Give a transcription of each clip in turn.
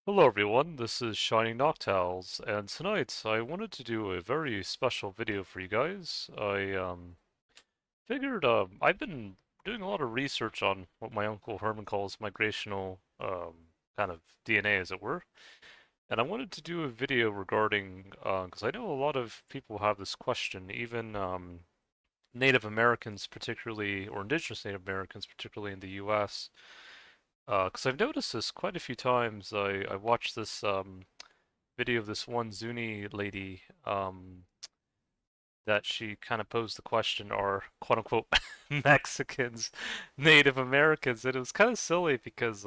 Hello everyone, this is Shining Noctowls, and tonight I wanted to do a very special video for you guys. I figured I've been doing a lot of research on what my Uncle Herman calls migrational kind of DNA, as it were, and I wanted to do a video regarding, because I know a lot of people have this question, even Native Americans particularly, or Indigenous Native Americans particularly in the US, because I've noticed this quite a few times. I watched this video of this one Zuni lady that she kind of posed the question, are quote unquote Mexicans Native Americans? And it was kind of silly because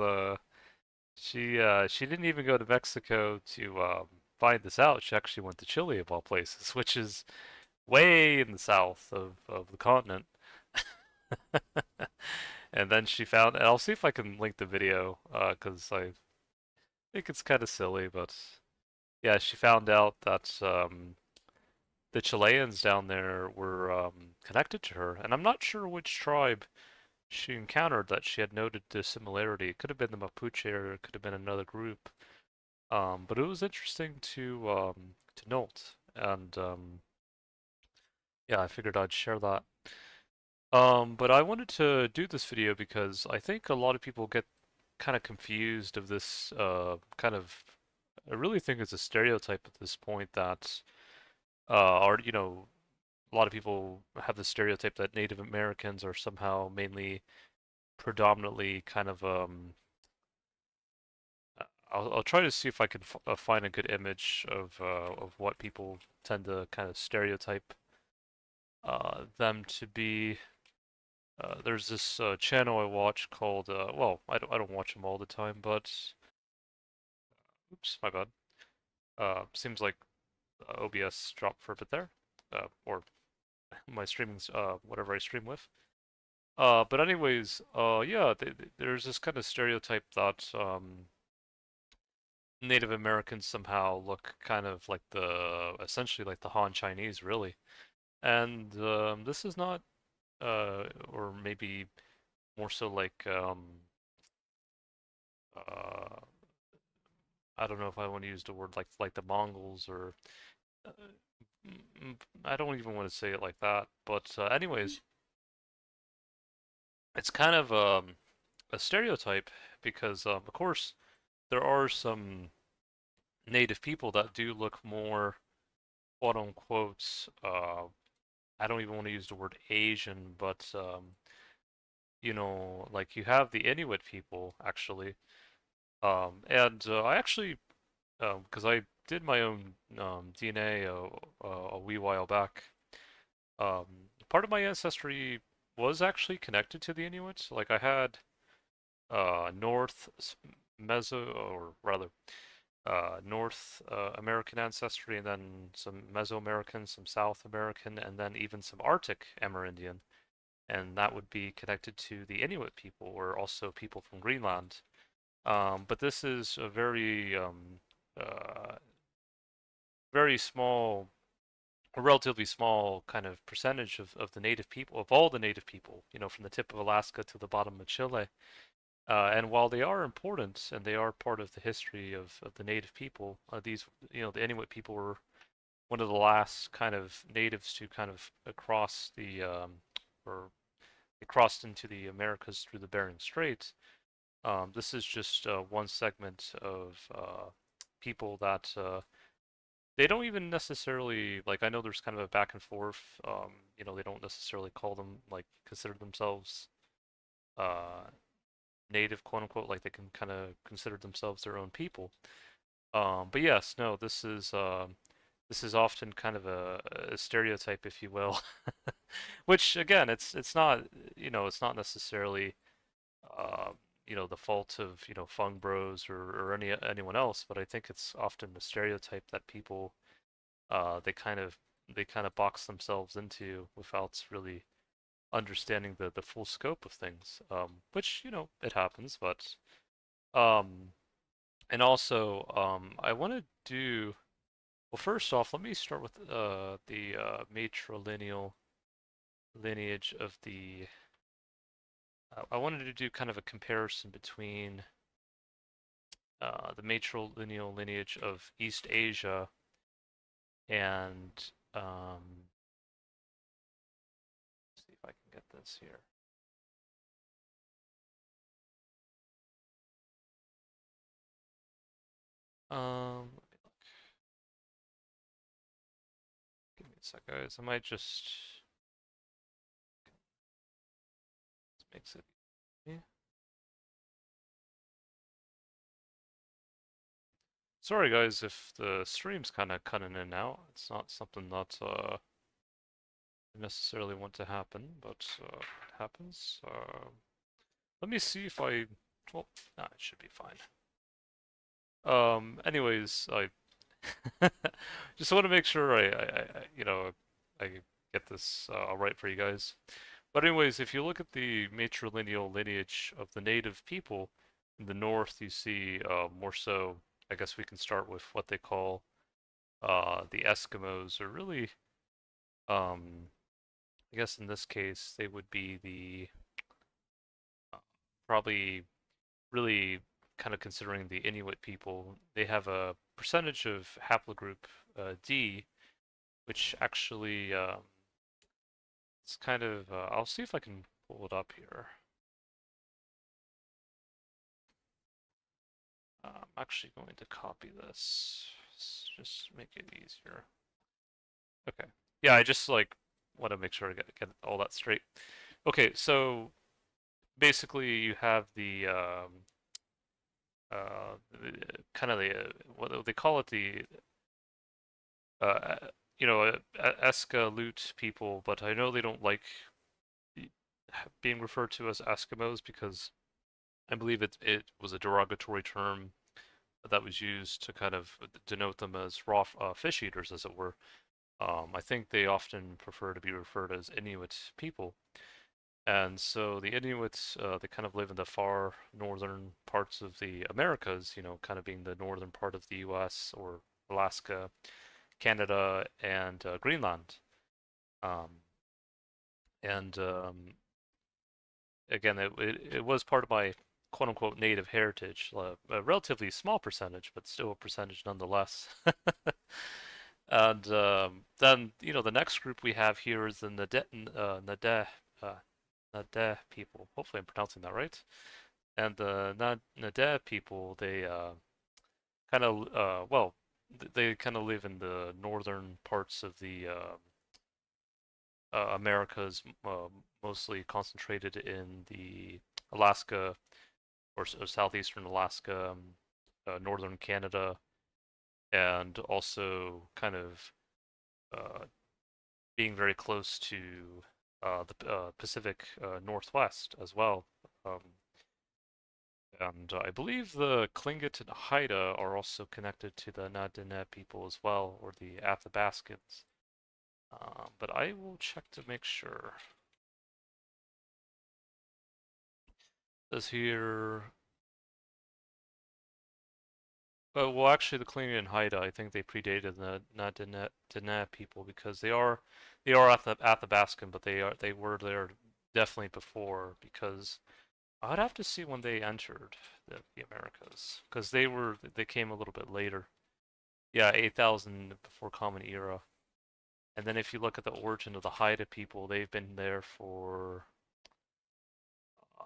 she didn't even go to Mexico to find this out. She actually went to Chile of all places, which is way in the south of the continent. And then she found, and I'll see if I can link the video because I think it's kind of silly, but yeah, she found out that the Chileans down there were connected to her, and I'm not sure which tribe she encountered that she had noted the similarity. It could have been the Mapuche, or it could have been another group. But it was interesting to note, and yeah, I figured I'd share that. But I wanted to do this video because I think a lot of people get kind of confused of this kind of. I really think it's a stereotype at this point that are a lot of people have the stereotype that Native Americans are somehow mainly predominantly kind of I'll try to see if I can find a good image of what people tend to kind of stereotype them to be. There's this channel I watch called well, I don't watch them all the time, but oops, my bad. Seems like OBS dropped for a bit there, or my streaming's whatever I stream with. But anyways, yeah, there's this kind of stereotype that Native Americans somehow look kind of like essentially like the Han Chinese, really. And this is not, or maybe more so like, uh, I don't know if I want to use the word like the Mongols or, uh, I don't even want to say it like that. But anyways, it's kind of a stereotype because, of course, there are some native people that do look more quote unquote I don't even want to use the word Asian, but like you have the Inuit people actually, and I actually because I did my own DNA a wee while back. Um, Part of my ancestry was actually connected to the Inuit. Like I had North Meso, or rather North American ancestry, and then some Mesoamerican, some South American, and then even some Arctic Amerindian. And that would be connected to the Inuit people, or also people from Greenland. But this is a uh, very small, a relatively small kind of percentage of the native people, of all the native people, from the tip of Alaska to the bottom of Chile. And while they are important and they are part of the history of the native people, the Inuit people were one of the last kind of natives to kind of cross or they crossed into the Americas through the Bering Strait. This is just one segment of people that they don't even necessarily like. I know there's kind of a back and forth. They don't necessarily call them like consider themselves uh, native, quote unquote. Like they can kind of consider themselves their own people. But yes, no, this is often kind of a stereotype, if you will. Which again, it's not it's not necessarily uh, the fault of Fung Bros or anyone else, but I think it's often the stereotype that people they kind of box themselves into without really understanding the full scope of things. Which it happens, but um, and also I want to do well. First off, let me start with the matrilineal lineage of the. I wanted to do kind of a comparison between the matrilineal lineage of East Asia, and see if I can get this here. Let me look. Give me a sec, guys. I might just this makes it. Yeah. Sorry, guys, if the stream's kind of cutting in and out. It's not something that necessarily want to happen, but it happens. Let me see if I. Well, nah, it should be fine. Anyways, I just want to make sure I get this all right for you guys. But anyways, if you look at the matrilineal lineage of the native people in the north, you see more so. I guess we can start with what they call the Eskimos, or really, um, I guess in this case they would be the uh, probably really kind of considering the Inuit people. They have a percentage of haplogroup D, which actually it's kind of I'll see if I can pull it up here. I'm actually going to copy this, just make it easier. Okay. Yeah, I just like want to make sure I get all that straight. Okay, so basically you have the kind of the what they call it, the uh, Escalute people, but I know they don't like being referred to as Eskimos because I believe it was a derogatory term that was used to kind of denote them as raw fish eaters, as it were. I think they often prefer to be referred as Inuit people. And so the Inuits, they kind of live in the far northern parts of the Americas, kind of being the northern part of the US or Alaska, Canada, and Greenland. Um, and Again, it was part of my quote unquote native heritage, a relatively small percentage, but still a percentage nonetheless. And then, the next group we have here is the uh, Nade people. Hopefully, I'm pronouncing that right. And the Nade people, they kind of, well, they kind of live in the northern parts of the Americas, mostly concentrated in the Alaska or southeastern Alaska, northern Canada, and also kind of uh, being very close to the Pacific Northwest as well. Um, and I believe the Tlingit and Haida are also connected to the Na people as well, or the Athabascans. But I will check to make sure. It says here. Well, actually, the Tlingit and Haida, I think they predated the Na people because they are Athabascan, but they were there definitely before because I'd have to see when they entered the Americas because they came a little bit later. Yeah, 8,000 before Common Era. And then if you look at the origin of the Haida people, they've been there for uh,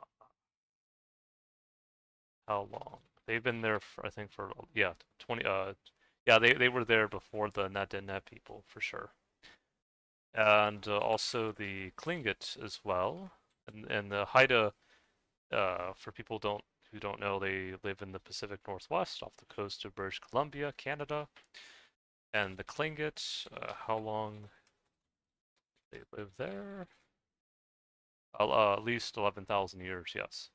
how long? They've been there for, I think, for yeah, 20 yeah, they were there before the Nadene people for sure. And also the Tlingit as well. And the Haida, for people who don't know, they live in the Pacific Northwest off the coast of British Columbia, Canada. And the Tlingit, how long they live there? At least 11,000 years, yes.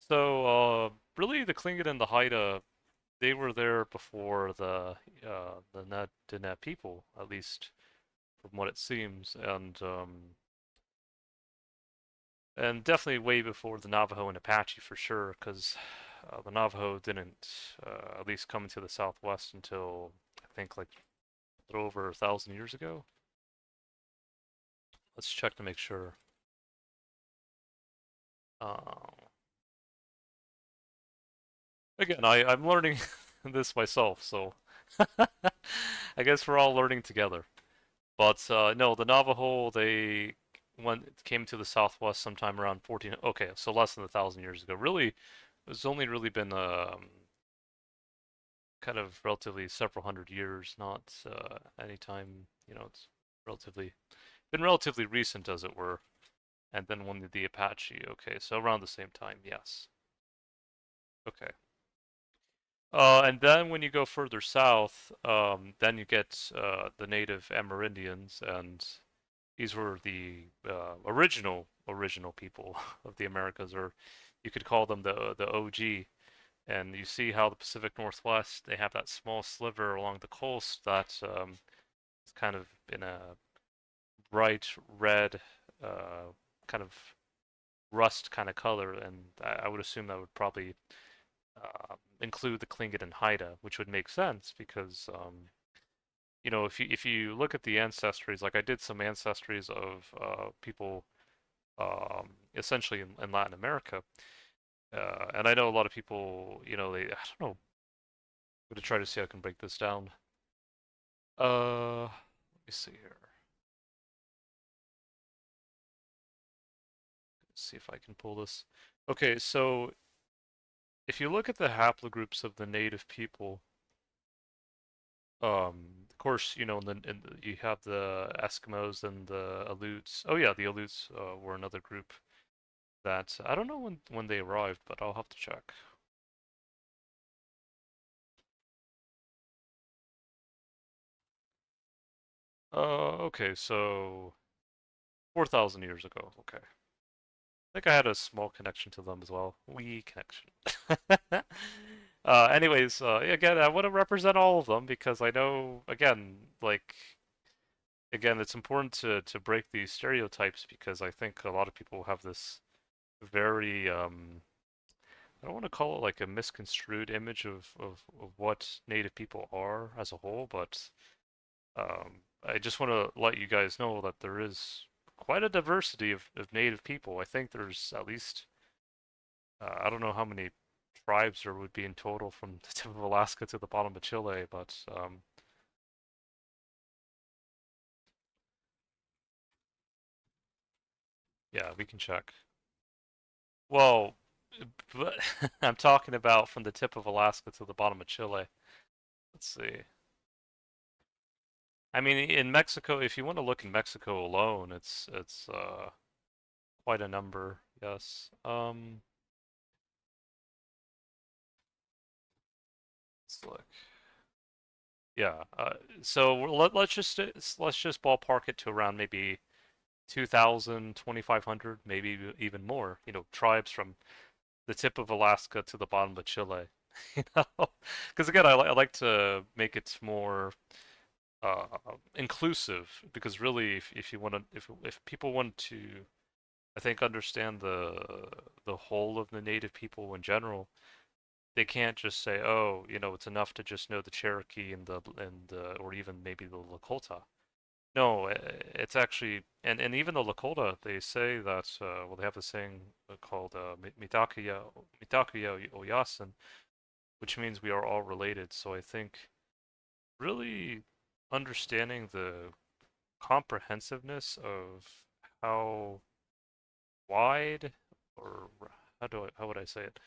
So, really, the Tlingit and the Haida, they were there before the Net people, at least from what it seems, and definitely way before the Navajo and Apache for sure, because the Navajo didn't at least come into the Southwest until I think like a little over 1,000 years ago. Let's check to make sure. Uh, Again, I'm learning this myself, so I guess we're all learning together. But no, the Navajo they came to the Southwest sometime around 14. Okay, so less than 1,000 years ago. Really, it's only really been kind of relatively several hundred years, not any time. It's relatively been relatively recent, as it were. And then when the Apache. Okay, so around the same time, yes. Okay. And then when you go further south, then you get the native Amerindians, and these were the original people of the Americas, or you could call them the OG. And you see how the Pacific Northwest they have that small sliver along the coast that is kind of in a bright red, uh, kind of rust kind of color, and I would assume that would probably include the Tlingit and Haida, which would make sense because if you look at the ancestries, like I did some ancestries of people essentially in Latin America, and I know a lot of people, I don't know, I'm gonna try to see how I can break this down. Let me see here. Let's see if I can pull this. Okay, so if you look at the haplogroups of the native people, of course, you have the Eskimos and the Aleuts. Oh yeah, the Aleuts were another group that I don't know when they arrived, but I'll have to check. Okay, so 4,000 years ago. Okay. I think I had a small connection to them as well. Wee connection. Anyways, again, I want to represent all of them because I know, again, like, again, it's important to break these stereotypes because I think a lot of people have this very, I don't want to call it like a misconstrued image of what Native people are as a whole, but I just want to let you guys know that there is quite a diversity of Native people. I think there's at least I don't know how many tribes there would be in total from the tip of Alaska to the bottom of Chile, but yeah, we can check. Well, but I'm talking about from the tip of Alaska to the bottom of Chile. Let's see. I mean, in Mexico, if you want to look in Mexico alone, it's quite a number. Yes. Let's look. Yeah. So let's just ballpark it to around maybe 2,000, 2,500, maybe even more. Tribes from the tip of Alaska to the bottom of Chile. You know, because again, I like to make it more uh, inclusive. Because really, if you want to, if people want to, I think understand the whole of the native people in general, they can't just say, oh, it's enough to just know the Cherokee and or even maybe the Lakota. No, it's actually, and even the Lakota, they say that, well, they have a saying called Mitakuya Oyasin, which means we are all related. So I think really understanding the comprehensiveness of how wide, or how would I say it?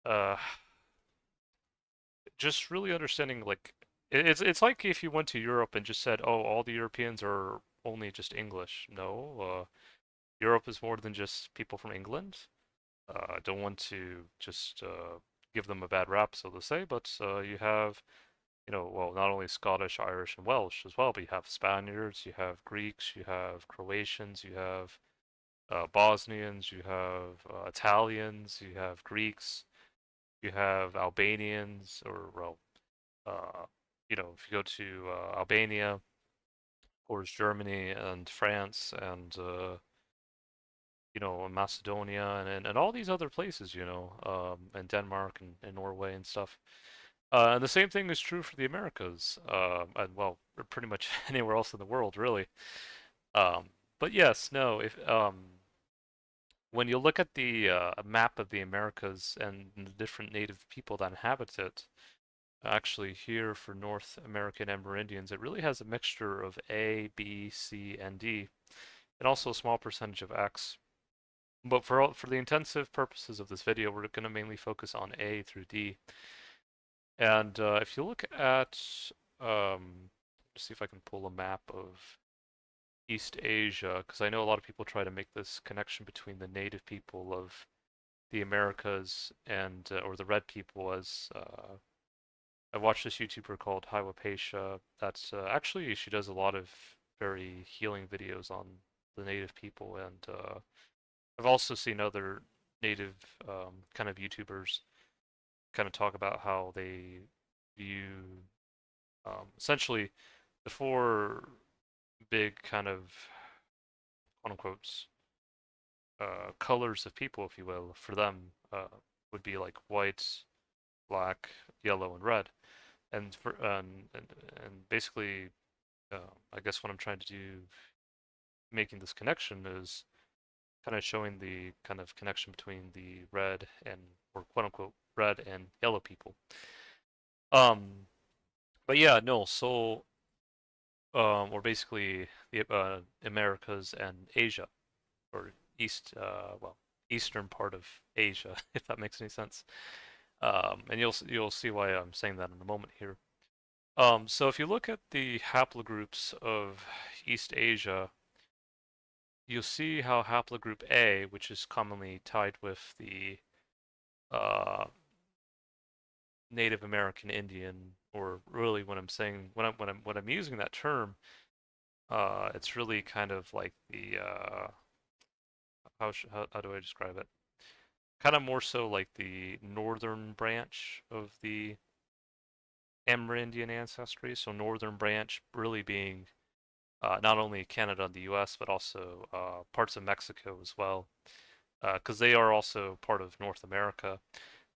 Uh, just really understanding like it's like if you went to Europe and just said, oh, all the Europeans are only just English. No, Europe is more than just people from England. I don't want to just give them a bad rap, so to say, but you have, well, not only Scottish, Irish, and Welsh as well, but you have Spaniards, you have Greeks, you have Croatians, you have Bosnians, you have Italians, you have Greeks, you have Albanians, or, well, uh, if you go to Albania, of course, Germany and France and Macedonia and all these other places, and Denmark and Norway and stuff. And the same thing is true for the Americas, and well, pretty much anywhere else in the world, really. Um, but yes, no, if when you look at the map of the Americas and the different native people that inhabit it, actually here for North American Amerindians, it really has a mixture of A, B, C, and D, and also a small percentage of X. But for the intensive purposes of this video, we're going to mainly focus on A through D. And if you look at, let's see if I can pull a map of East Asia, because I know a lot of people try to make this connection between the native people of the Americas and or the red people as I watched this YouTuber called Hiwapatia. That's actually she does a lot of very healing videos on the native people, and I've also seen other native kind of YouTubers kind of talk about how they view essentially the four big kind of quote unquote colors of people, if you will, for them would be like white, black, yellow, and red. And for and basically, I guess what I'm trying to do, making this connection, is kind of showing the kind of connection between the red and or quote unquote red and yellow people. Um, but yeah, no. So or basically the Americas and Asia, or well, eastern part of Asia, if that makes any sense. And you'll see why I'm saying that in a moment here. So if you look at the haplogroups of East Asia, you'll see how haplogroup A, which is commonly tied with the uh, Native American Indian, or really when I'm saying when I'm using that term, it's really kind of like the how do I describe it? Kind of more so like the northern branch of the Amerindian ancestry. So northern branch really being not only Canada and the U.S. but also parts of Mexico as well, because they are also part of North America.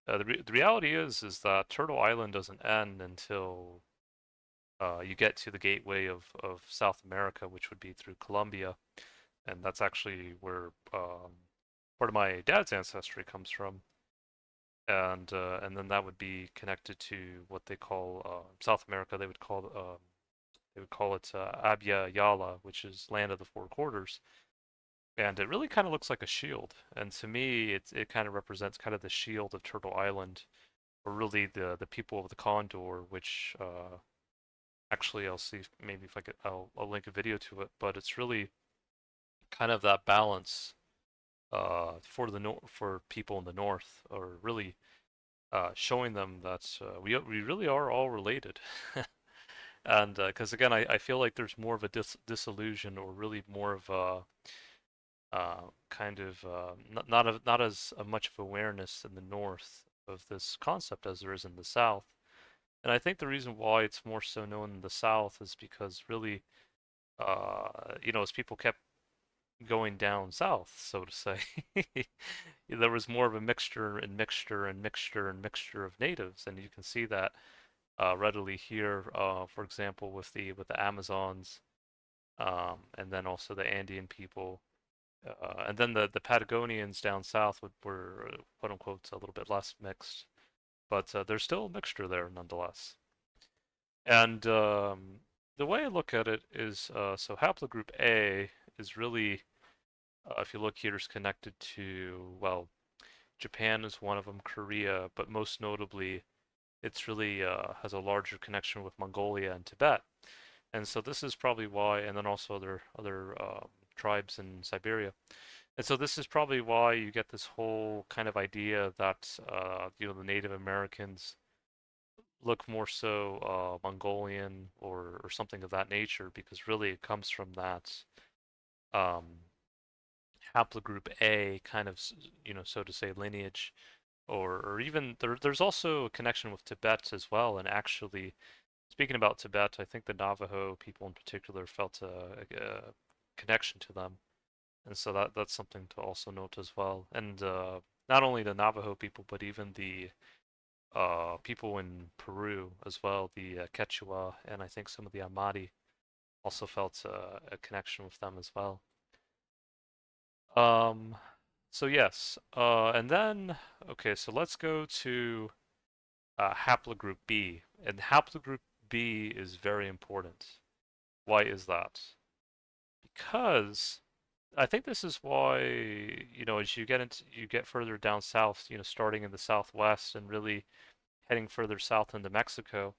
The reality is that Turtle Island doesn't end until you get to the gateway of South America, which would be through Colombia, and that's actually where part of my dad's ancestry comes from, and then that would be connected to what they call South America. They would call it Abya Yala, which is land of the four quarters, and it really kind of looks like a shield. And to me, it kind of represents kind of the shield of Turtle Island, or really the people of the Condor, which actually I'll see if, maybe if I could I'll link a video to it, but it's really kind of that balance for for people in the north, or really showing them that we really are all related. And because again, I feel like there's more of a disillusion, or really more of a kind of not as much of awareness in the north of this concept as there is in the south. And I think the reason why it's more so known in the south is because really, as people kept going down south, so to say, there was more of a mixture and mixture and mixture and mixture of natives, and you can see that readily here, for example, with the Amazons, and then also the Andean people, and then the Patagonians down south were quote unquote a little bit less mixed, but there's still a mixture there nonetheless. And the way I look at it is, so haplogroup A is really, if you look here, is connected to, well, Japan is one of them, Korea, but most notably, it's really has a larger connection with Mongolia and Tibet. And so this is probably why, and then also other tribes in Siberia. And so this is probably why you get this whole kind of idea that the Native Americans look more so Mongolian, or something of that nature, because really it comes from that um, haplogroup A kind of, so to say, lineage, or even there's also a connection with Tibet as well. And actually, speaking about Tibet, I think the Navajo people in particular felt a connection to them, and so that's something to also note as well. And not only the Navajo people, but even the people in Peru as well, the Quechua, and I think some of the Amati also felt a connection with them as well. Um, So yes, and then okay, so let's go to haplogroup B, and haplogroup B is very important. Why is that? Because I think this is why, as you get further down south, starting in the southwest and really heading further south into Mexico,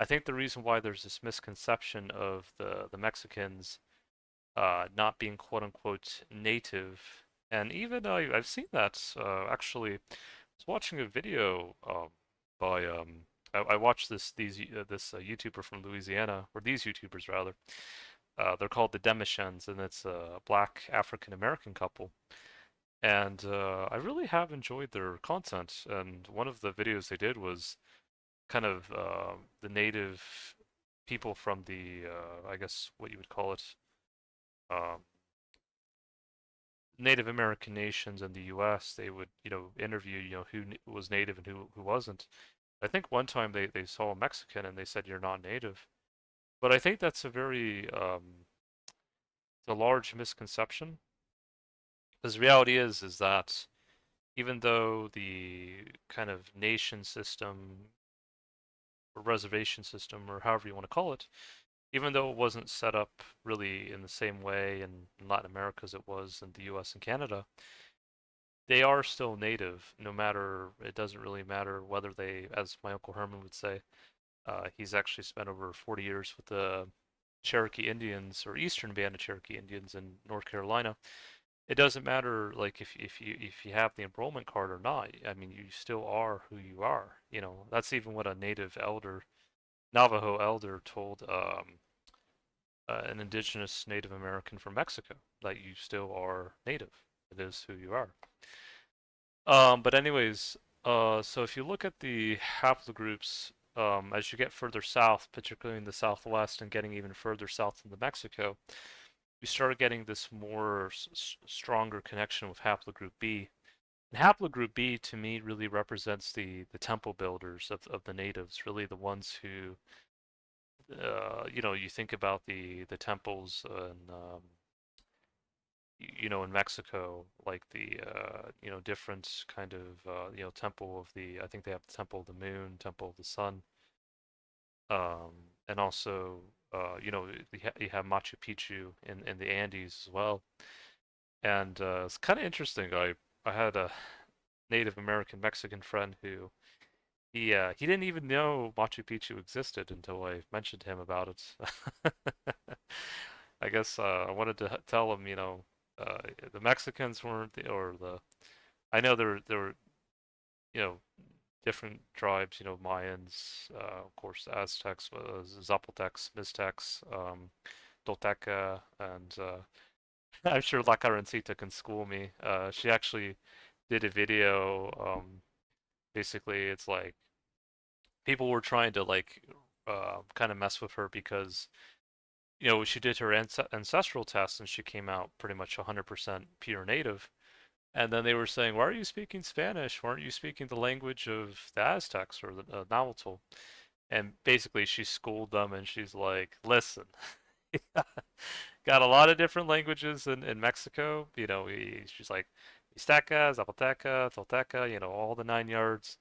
I think the reason why there's this misconception of the Mexicans not being quote unquote native, and even I've seen that actually. I was watching a video by I watched this YouTuber from Louisiana, or these YouTubers rather. They're called the Demishens, and it's a black African American couple. And I really have enjoyed their content. And one of the videos they did was kind of the native people from the, I guess what you would call it, um, Native American nations in the U.S. They would, interview, who was native and who wasn't. I think one time they saw a Mexican and they said, "You're not native." But I think that's a very, it's a large misconception. Because the reality is that even though the kind of nation system or reservation system or however you want to call it, even though it wasn't set up really in the same way in Latin America as it was in the US and Canada, they are still native, no matter, it doesn't really matter whether they, as my Uncle Herman would say, he's actually spent over 40 years with the Cherokee Indians or Eastern Band of Cherokee Indians in North Carolina. It doesn't matter like if you have the enrollment card or not. I mean, you still are who you are. That's even what a native elder, Navajo elder, told an indigenous Native American from Mexico that you still are native. It is who you are. But anyways, so if you look at the haplogroups, as you get further south, particularly in the southwest and getting even further south into Mexico, you start getting this more stronger connection with haplogroup B. And haplogroup B to me really represents the temple builders of the natives, really the ones who, you think about the temples and in Mexico, like the different kind of temple of the, I think they have the temple of the moon, temple of the sun, and also you have Machu Picchu in the Andes as well. And it's kind of interesting. I had a Native American Mexican friend who he didn't even know Machu Picchu existed until I mentioned to him about it. I guess I wanted to tell him, uh, the Mexicans weren't or the I know there were you know different tribes, Mayans, of course, the Aztecs, Zapotecs, Mixtecs, Tolteca, and I'm sure La Carancita can school me. She actually did a video. Basically, it's like people were trying to like kind of mess with her because she did her ancestral test and she came out pretty much 100% pure native. And then they were saying, "Why are you speaking Spanish? Why aren't you speaking the language of the Aztecs or the Nahuatl?" And basically, she schooled them, and she's like, "Listen, got a lot of different languages in Mexico. She's like, Mixteca, Zapoteca, Tolteca, all the 9 yards."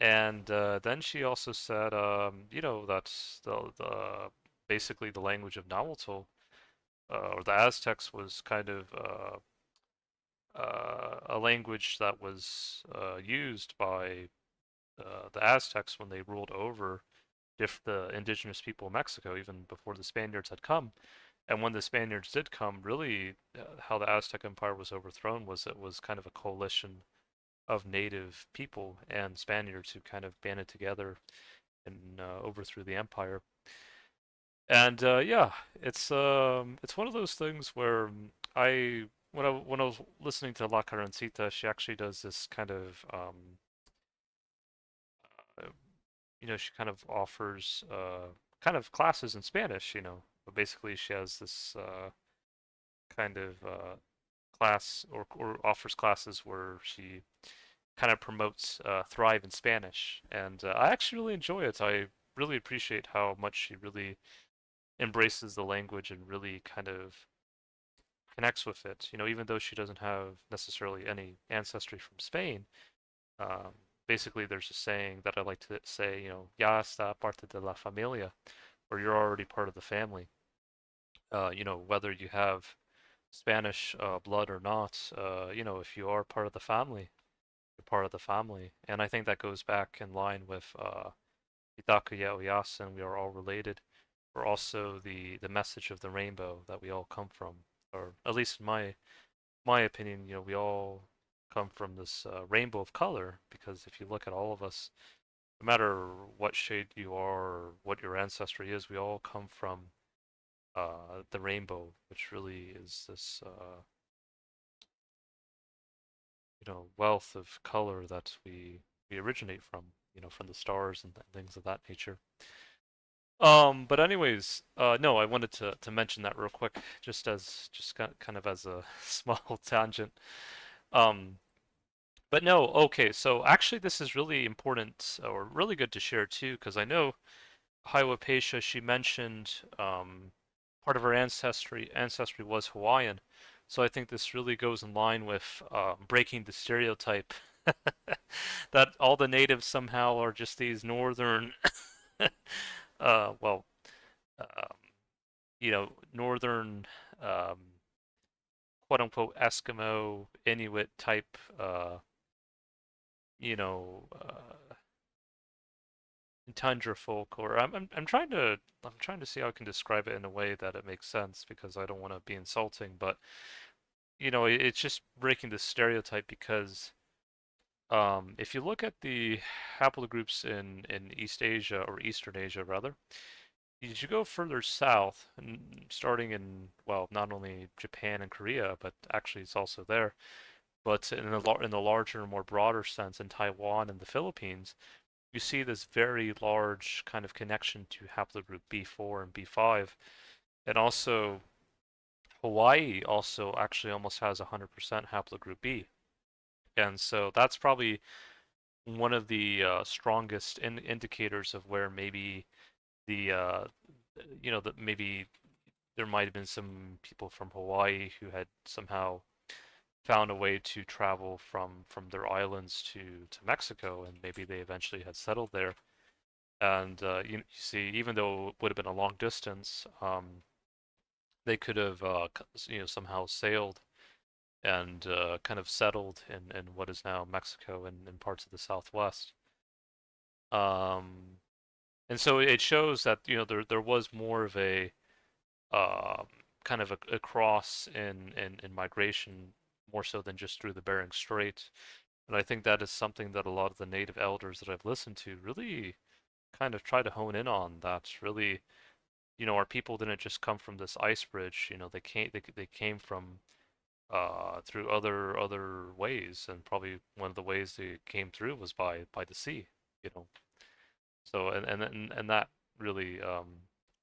And then she also said, that's the basically the language of Nahuatl, or the Aztecs was kind of a language that was used by the Aztecs when they ruled over the indigenous people of Mexico, even before the Spaniards had come. And when the Spaniards did come, really, how the Aztec Empire was overthrown was it was kind of a coalition of native people and Spaniards who kind of banded together and overthrew the empire. And yeah, it's one of those things where I when I was listening to La Carancita, she actually does this kind of uh, she kind of offers kind of classes in Spanish, but basically she has this kind of class or offers classes where she kind of promotes Thrive in Spanish, and I actually really enjoy it. I really appreciate how much she really embraces the language and really kind of connects with it. Even though she doesn't have necessarily any ancestry from Spain. Um, Basically, there's a saying that I like to say, ya está parte de la familia, or you're already part of the family. Whether you have Spanish blood or not, if you are part of the family, you're part of the family. And I think that goes back in line with Itakuya Oyasin, we are all related, or also the message of the rainbow that we all come from, or at least in my opinion, we all come from this rainbow of color because if you look at all of us, no matter what shade you are or what your ancestry is, we all come from the rainbow, which really is this wealth of color that we originate from, from the stars and things of that nature. But anyways, no, I wanted to mention that real quick, just kind of as a small tangent. Um, but no, okay, so actually this is really important or really good to share too, because I know Hypatia, she mentioned part of her ancestry was Hawaiian. So I think this really goes in line with breaking the stereotype that all the natives somehow are just these northern, well, um, northern, um, quote unquote Eskimo, Inuit type, you know, uh, tundra folk, or I'm trying to see how I can describe it in a way that it makes sense because I don't want to be insulting, but it's just breaking the stereotype because if you look at the haplogroups in East Asia or Eastern Asia rather, as you go further south, and starting in, well, not only Japan and Korea, but actually it's also there, but in the larger, more broader sense in Taiwan and the Philippines, you see this very large kind of connection to haplogroup B4 and B5. And also, Hawaii also actually almost has 100% haplogroup B. And so that's probably one of the strongest indicators of where maybe the, that maybe there might have been some people from Hawaii who had somehow found a way to travel from their islands to Mexico, and maybe they eventually had settled there. And you see, even though it would have been a long distance, they could have somehow sailed and kind of settled in what is now Mexico and in parts of the Southwest. Um, and so it shows that there was more of a um, kind of a cross in migration, more so than just through the Bering Strait. And I think that is something that a lot of the native elders that I've listened to really kind of try to hone in on. That's really, our people didn't just come from this ice bridge. They came from through other ways, and probably one of the ways they came through was by the sea. You know, so and that really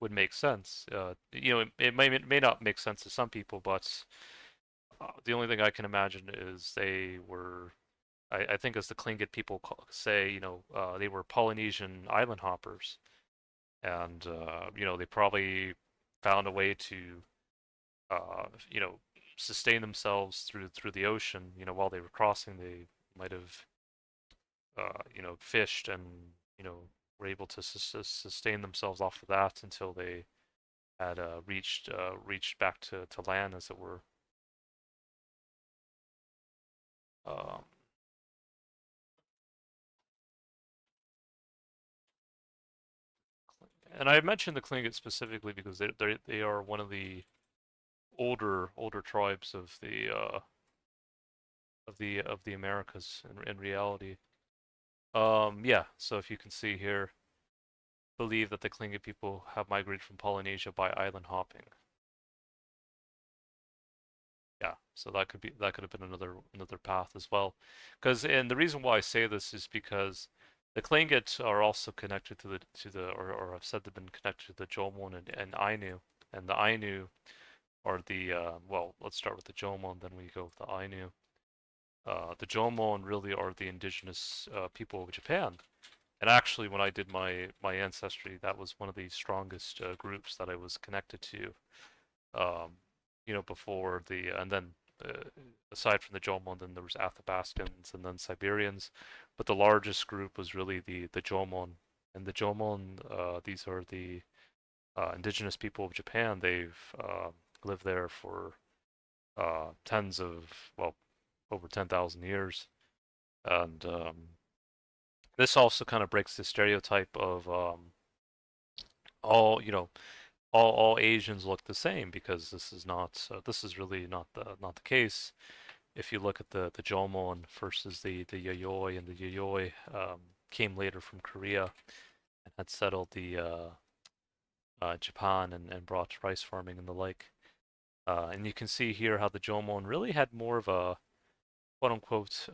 would make sense. It may not make sense to some people, but the only thing I can imagine is they were. I think as the Tlingit people say, they were Polynesian island hoppers, and they probably found a way to you know sustain themselves through the ocean. While they were crossing, they might have fished and were able to sustain themselves off of that until they had reached back to land, as it were. Um, and I mentioned the Tlingit specifically because they are one of the older tribes of the Americas in reality. Yeah, so if you can see here, believe that the Tlingit people have migrated from Polynesia by island hopping. Yeah, so that could have been another path as well. And the reason why I say this is because the Tlingit are also connected or have said they've been connected to the Jomon and Ainu, and the Ainu are well, let's start with the Jomon, then we go with the Ainu. The Jomon really are the indigenous people of Japan. And actually, when I did my ancestry, that was one of the strongest groups that I was connected to. Um, before and then uh, aside from the Jomon, then there was Athabascans and then Siberians, but the largest group was really the Jomon. And the Jomon, these are the indigenous people of Japan. They've lived there for tens of, well, over 10,000 years. And this also kind of breaks the stereotype of all, all Asians look the same, because this is really not the case. If you look at the Jomon versus the Yayoi, and the Yayoi came later from Korea and had settled the Japan, and brought rice farming and the like. And you can see here how the Jomon really had more of a quote unquote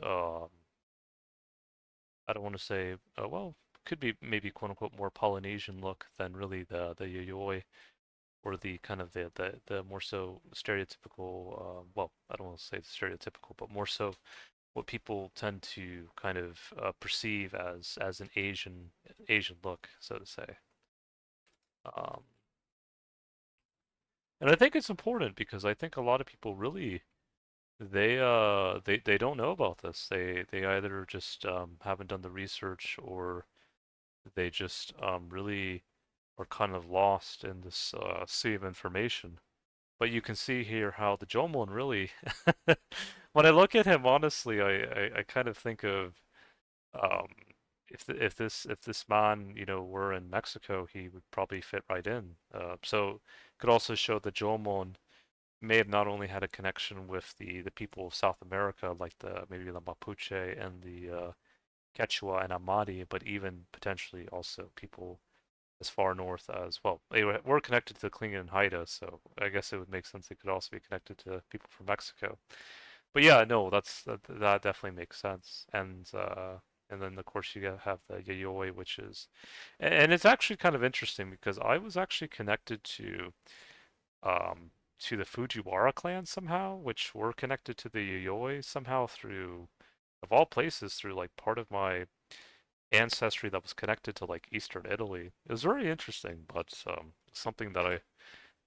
I don't want to say well, could be maybe quote unquote more Polynesian look than really the Yayoi, or the kind of the more so stereotypical, well, I don't want to say stereotypical, but more so what people tend to kind of perceive as an Asian look, so to say. Um, and I think it's important, because I think a lot of people really they don't know about this. They either just haven't done the research, or they just really are kind of lost in this sea of information. But you can see here how the Jomon really, when I look at him, honestly, I kind of think of um, if this man, were in Mexico, he would probably fit right in. So could also show that Jomon may have not only had a connection with the people of South America, like the maybe the Mapuche and the Quechua and Amati, but even potentially also people as far north as well. They were connected to the Klingon and Haida, so I guess it would make sense they could also be connected to people from Mexico. But yeah, no, that definitely makes sense. And then of course have the Yayoi, which is, and it's actually kind of interesting, because I was actually connected um to the Fujiwara clan somehow, which were connected to the Yayoi somehow through, of all places, through like part of my ancestry that was connected to like Eastern Italy. It was very interesting, but something that I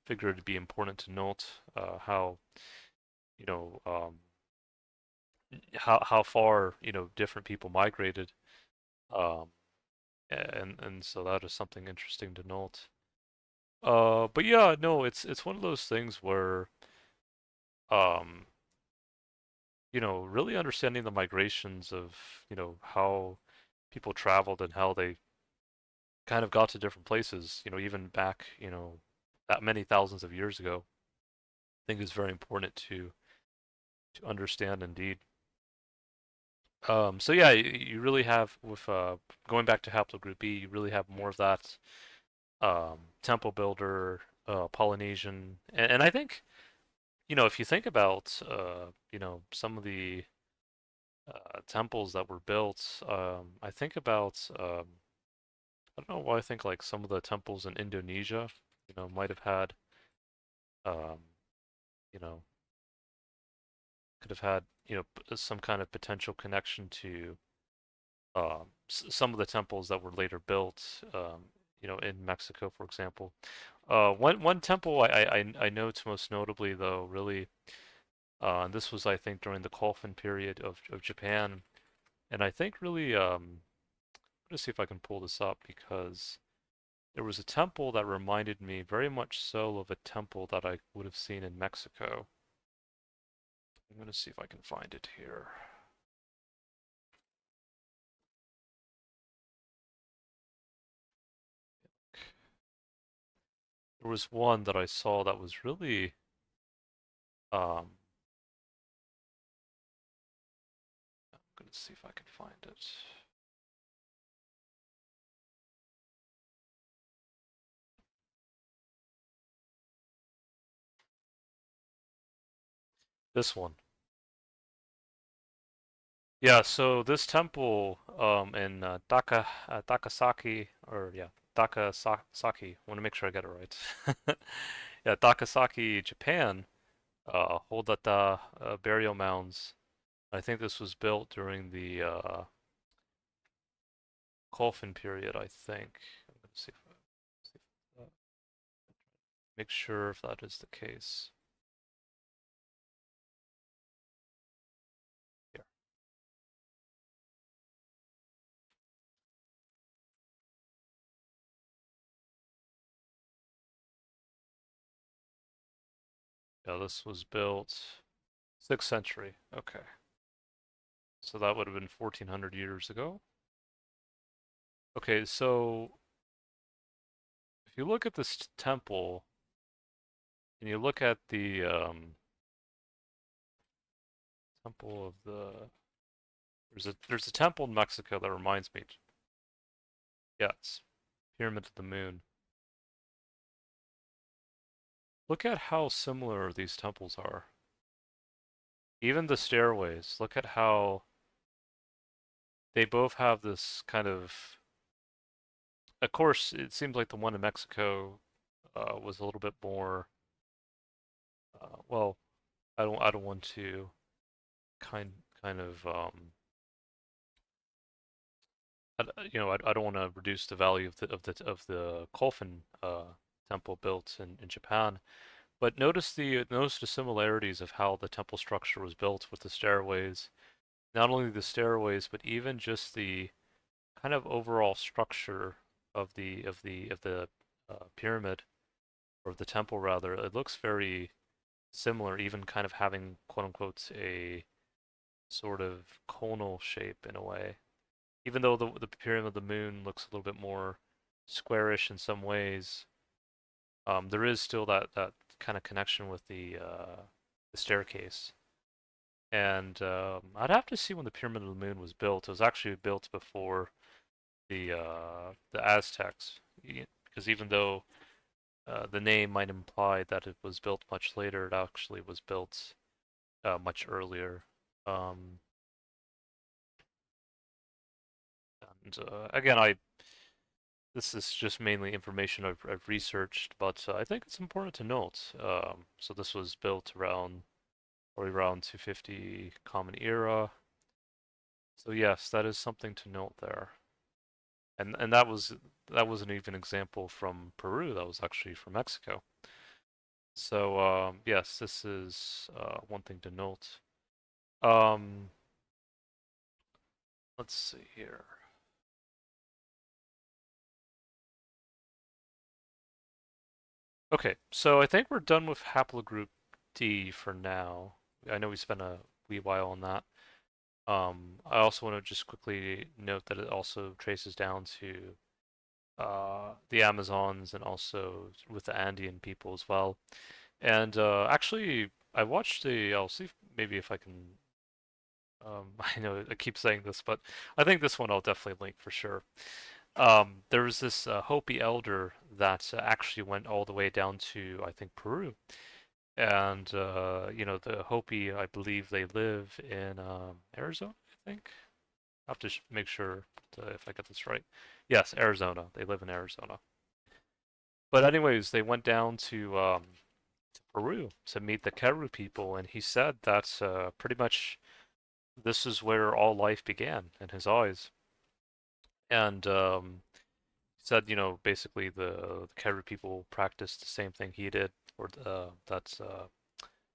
figured it'd be important to note, how you know how far different people migrated, um, and so that is something interesting to note. But yeah, no, it's one of those things where um, really understanding the migrations of how people traveled, and how they kind of got to different places, even back, that many thousands of years ago, I think is very important to understand indeed. So yeah, you really have with going back to haplogroup B, you really have more of that temple builder, Polynesian, and I think if you think about some of the temples that were built, I think about I don't know why I think like some of the temples in Indonesia, might have had um, you know could have had some kind of potential connection to some of the temples that were later built, in Mexico, for example. One temple I know to most notably, though, really, and this was, I think, during the Kofun period of Japan, and I think really, let's see if I can pull this up, because there was a temple that reminded me very much so of a temple that I would have seen in Mexico. I'm gonna see if I can find it here. There was one that I saw that was really, um, I'm gonna see if I can find it. This one. Yeah, so this temple in Takasaki, or yeah, Takasaki. I want to make sure I get it right. Yeah, Takasaki, Japan. Hodata burial mounds. I think this was built during the Kofun period, I think. I'm gonna see if make sure if that is the case. Yeah, this was built 6th century. Okay. So that would have been 1400 years ago. Okay, so if you look at this temple and you look at the temple of the there's a temple in Mexico that reminds me. Yes, Pyramid of the Moon. Look at how similar these temples are. Even the stairways. Look at how they both have this kind of. Of course, it seems like the one in Mexico was a little bit more. Well, I don't want to kind kind of I don't want to reduce the value of the Kolfin temple built in Japan, but notice the similarities of how the temple structure was built with the stairways. Not only the stairways, but even just the kind of overall structure of the pyramid or the temple rather. It looks very similar, even kind of having quote unquote a sort of conal shape in a way. Even though the Pyramid of the Moon looks a little bit more squarish in some ways, there is still that kind of connection with the staircase. And I'd have to see when the Pyramid of the Moon was built. It was actually built before the Aztecs, because even though the name might imply that it was built much later, it actually was built much earlier. Um, and again, this is just mainly information I've researched, but I think it's important to note. So this was built around probably around 250 Common Era. So yes, that is something to note there. And that wasn't even an example from Peru. That was actually from Mexico. So yes, this is one thing to note. Um, let's see here. Okay, so I think we're done with haplogroup D for now. I know we spent a wee while on that. I also want to just quickly note that it also traces down to the Amazons and also with the Andean people as well. And actually, I watched the. I'll see maybe if I can. I know I keep saying this, but I think this one I'll definitely link for sure. There was this Hopi elder that actually went all the way down to I think Peru, and the Hopi I believe they live in Arizona. I think I have to make sure if I get this right. Yes, Arizona. They live in Arizona. But anyways, they went down to Peru to meet the Keru people, and he said that pretty much this is where all life began in his eyes. And he said, basically the Keru people practiced the same thing he did, or that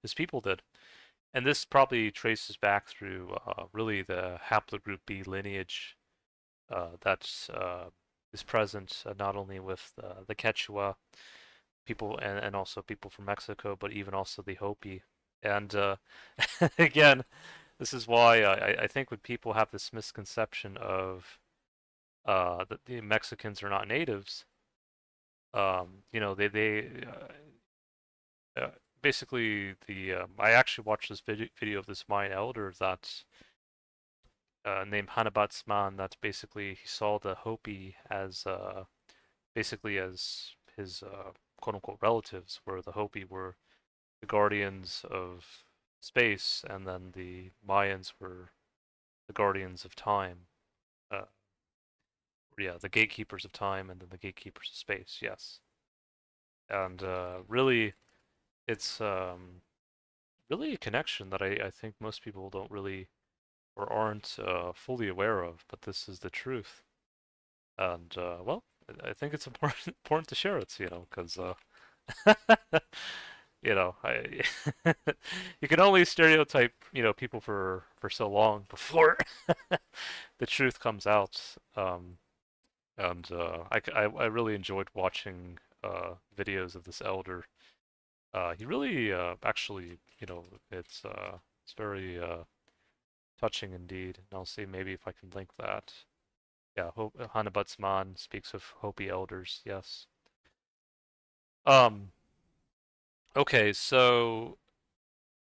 his people did. And this probably traces back through really the haplogroup B lineage that is present not only with the Quechua people and also people from Mexico, but even also the Hopi. And again, this is why I think when people have this misconception of that the Mexicans are not natives, uh, basically I actually watched this video of this Mayan elder that named Hanabatsman. That's basically he saw the Hopi as basically as his quote unquote relatives, where the Hopi were the guardians of space, and then the Mayans were the guardians of time. Uh, yeah, the gatekeepers of time, and then the gatekeepers of space. Yes, and really, it's really a connection that I think most people don't really or aren't fully aware of, but this is the truth. And well, I think it's important important to share it, because I you can only stereotype, people for so long before the truth comes out. And I really enjoyed watching videos of this elder He really actually, it's very touching indeed. And I'll see maybe if I can link that. Yeah, Hanabutsman speaks of Hopi elders. Yes. Um. Okay, so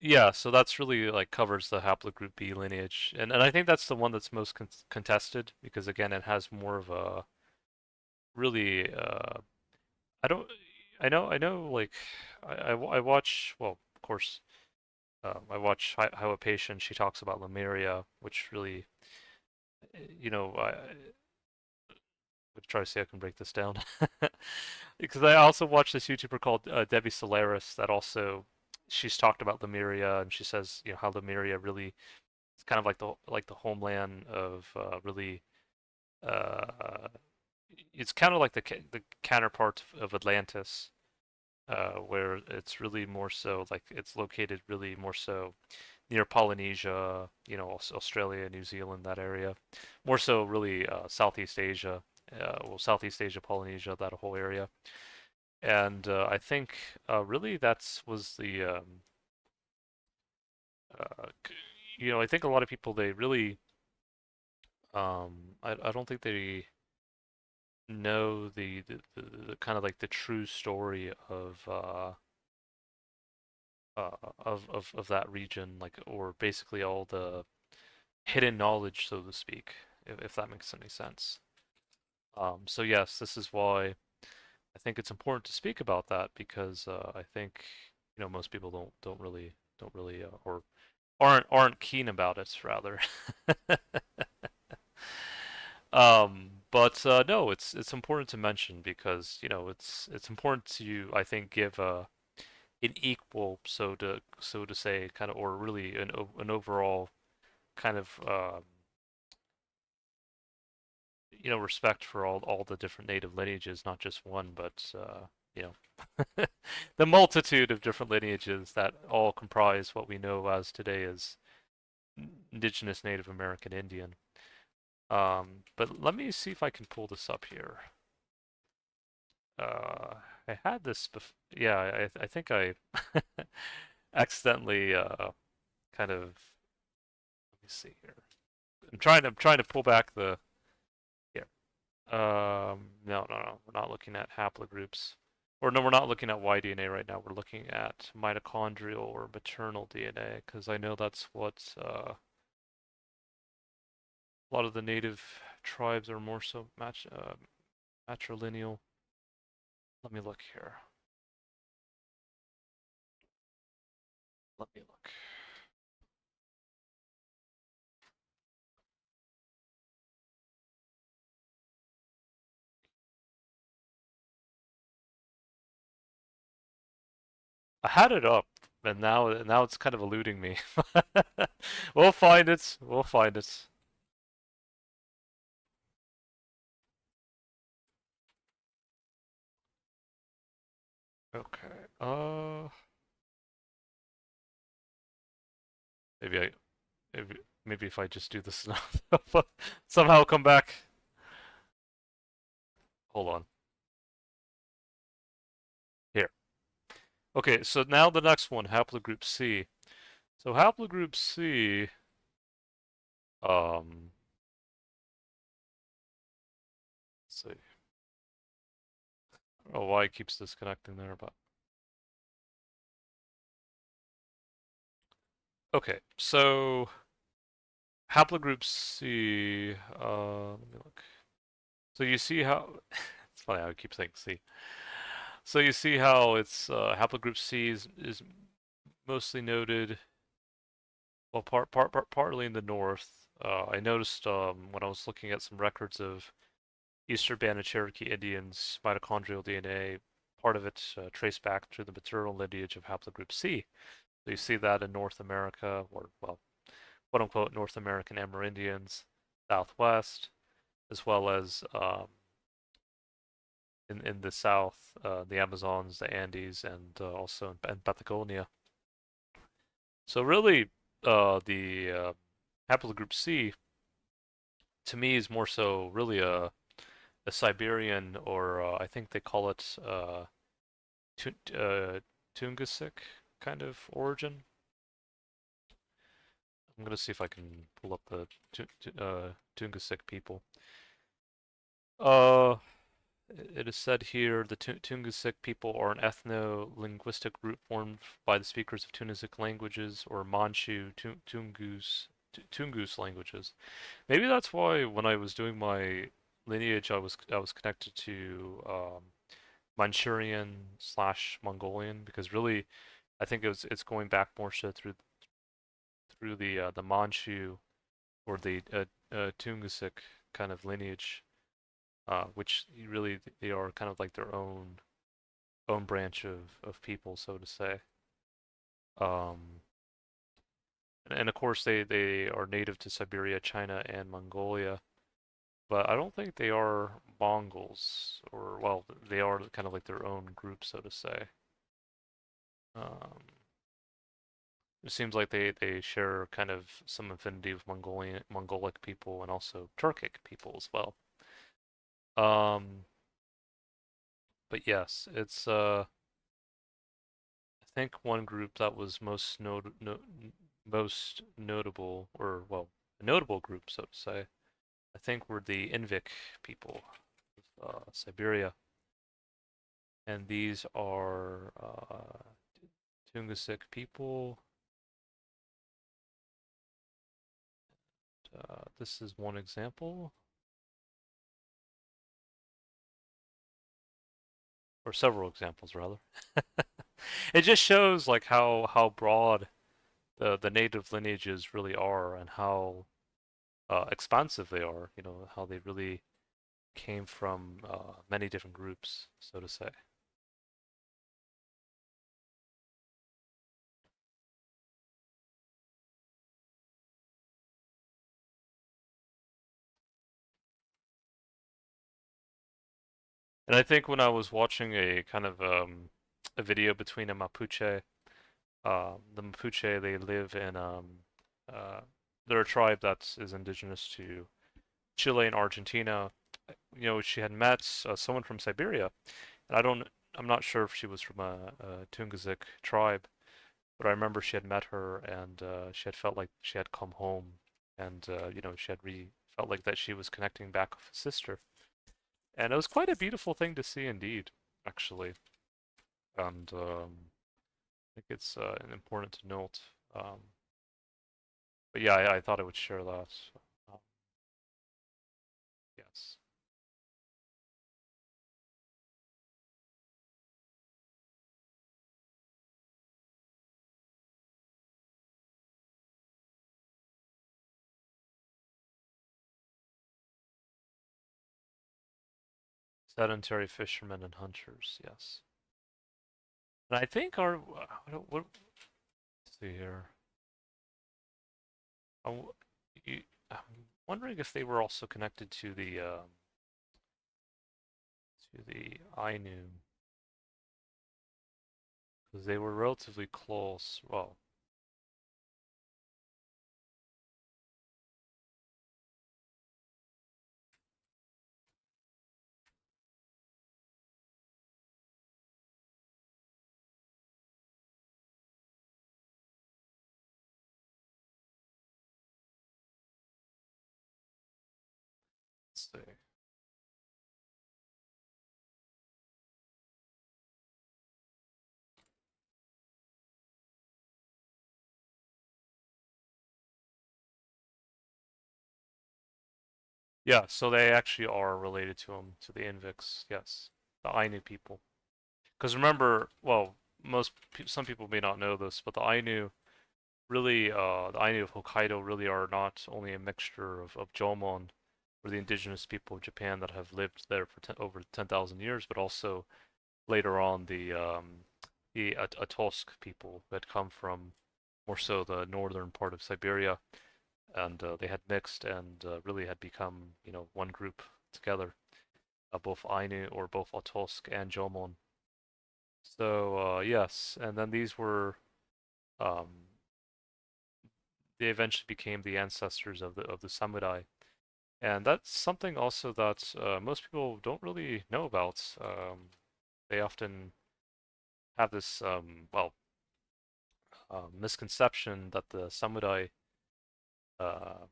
yeah, so that's really like covers the haplogroup B lineage, and I think that's the one that's most contested because again, it has more of a really I don't I know like I watch well of course I watch Hypatia. She talks about Lemuria, which really I would try to see how I can break this down because I also watch this YouTuber called Debbie Solaris that also she's talked about Lemuria and she says how Lemuria really it's kind of like the homeland of really uh, it's kind of like the counterpart of Atlantis, where it's really more so like it's located really more so near Polynesia, Australia, New Zealand, that area, more so really Southeast Asia, Southeast Asia, Polynesia, that whole area, and I think really that's was the I think a lot of people they really I don't think they know the kind of like the true story uh, of that region, like or basically all the hidden knowledge, so to speak, if that makes any sense. So yes, this is why I think it's important to speak about that because I think most people don't really or aren't keen about it rather. But no, it's important to mention because it's important to I think give an equal so to say kind of or really an overall kind of respect for all the different native lineages, not just one, but you know the multitude of different lineages that all comprise what we know as today as indigenous Native American Indian. But let me see if I can pull this up here. I had this yeah, I think I accidentally kind of let me see here. I'm trying to pull back the here. No, we're not looking at haplogroups. Or no, we're not looking at Y-DNA right now. We're looking at mitochondrial or maternal DNA because I know that's what a lot of the native tribes are more so matrilineal. Let me look here. Let me look. I had it up, and now it's kind of eluding me. We'll find it. We'll find it. Okay. Maybe I maybe if I just do this now, somehow come back. Hold on. Here. Okay, so now the next one, haplogroup C. So haplogroup C, um, let's see. I don't know why it keeps disconnecting there, but okay. So haplogroup C, let me look. So you see how it's funny how I keep saying C. So you see how it's haplogroup C is mostly noted, well, partly in the north. I noticed when I was looking at some records of Eastern Band of Cherokee Indians mitochondrial DNA, part of it traced back to the maternal lineage of haplogroup C. So you see that in North America, or well, quote unquote North American Amerindians, Southwest, as well as in the South, the Amazons, the Andes, and also in Patagonia. So really, the haplogroup C to me is more so really a Siberian, or I think they call it Tungusic kind of origin. I'm gonna see if I can pull up the Tungusic people. Uh, it is said here the Tungusic people are an ethno-linguistic group formed by the speakers of Tungusic languages or Manchu Tungus languages. Maybe that's why when I was doing my lineage, I was connected to Manchurian slash Mongolian because really I think it's going back more so through the Manchu or the Tungusic kind of lineage, which really they are kind of like their own branch of people, so to say. Um, and of course they are native to Siberia, China, and Mongolia, but I don't think they are Mongols, or well, they are kind of like their own group, so to say. Um, it seems like they share kind of some affinity with Mongolic people and also Turkic people as well. Um, but yes, it's I think one group that was most notable, or well, a notable group, so to say, I think were the Invik people of Siberia, and these are Tungusic people. This is one example, or several examples rather. It just shows like how broad the native lineages really are and how expansive they are. You know how they really came from many different groups, so to say. And I think when I was watching a kind of a video between a Mapuche, the Mapuche they live in uh, they're a tribe that is indigenous to Chile and Argentina. You know, she had met someone from Siberia, and I'm not sure if she was from a Tungusic tribe, but I remember she had met her and she had felt like she had come home, and you know, she had felt like that she was connecting back with a sister. And it was quite a beautiful thing to see indeed, actually. And I think it's important to note. Um, but yeah, I thought I would share that. Um, yes. Sedentary fishermen and hunters, yes. And I think let's see here. I w- I'm wondering if they were also connected to the Ainu, because they were relatively close. Well, let's see. Yeah, so they actually are related to them, to the Invicts. Yes, the Ainu people. Because remember, well, some people may not know this, but the Ainu really, the Ainu of Hokkaido really are not only a mixture of Jomon, or the indigenous people of Japan that have lived there for over 10,000 years, but also later on the Atosk people who had come from more so the northern part of Siberia, and they had mixed and really had become, you know, one group together, both Ainu or both Atosk and Jomon. So yes, and then these were um, they eventually became the ancestors of the samurai, and that's something also that most people don't really know about. They often have this misconception that the samurai uh,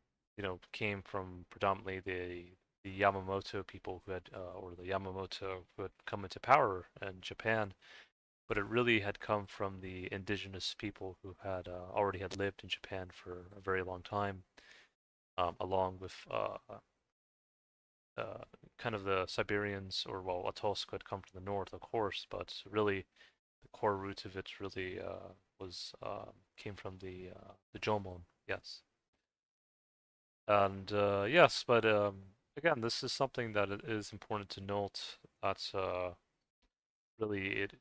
came from predominantly the Yamamoto people who had or the Yamamoto who had come into power in Japan, but it really had come from the indigenous people who had already had lived in Japan for a very long time, along with uh, kind of the Siberians, or well, Ottosk had come from the north, of course, but really the core root of it really was came from the Jomon, yes, and yes, but again, this is something that it is important to note. That's really it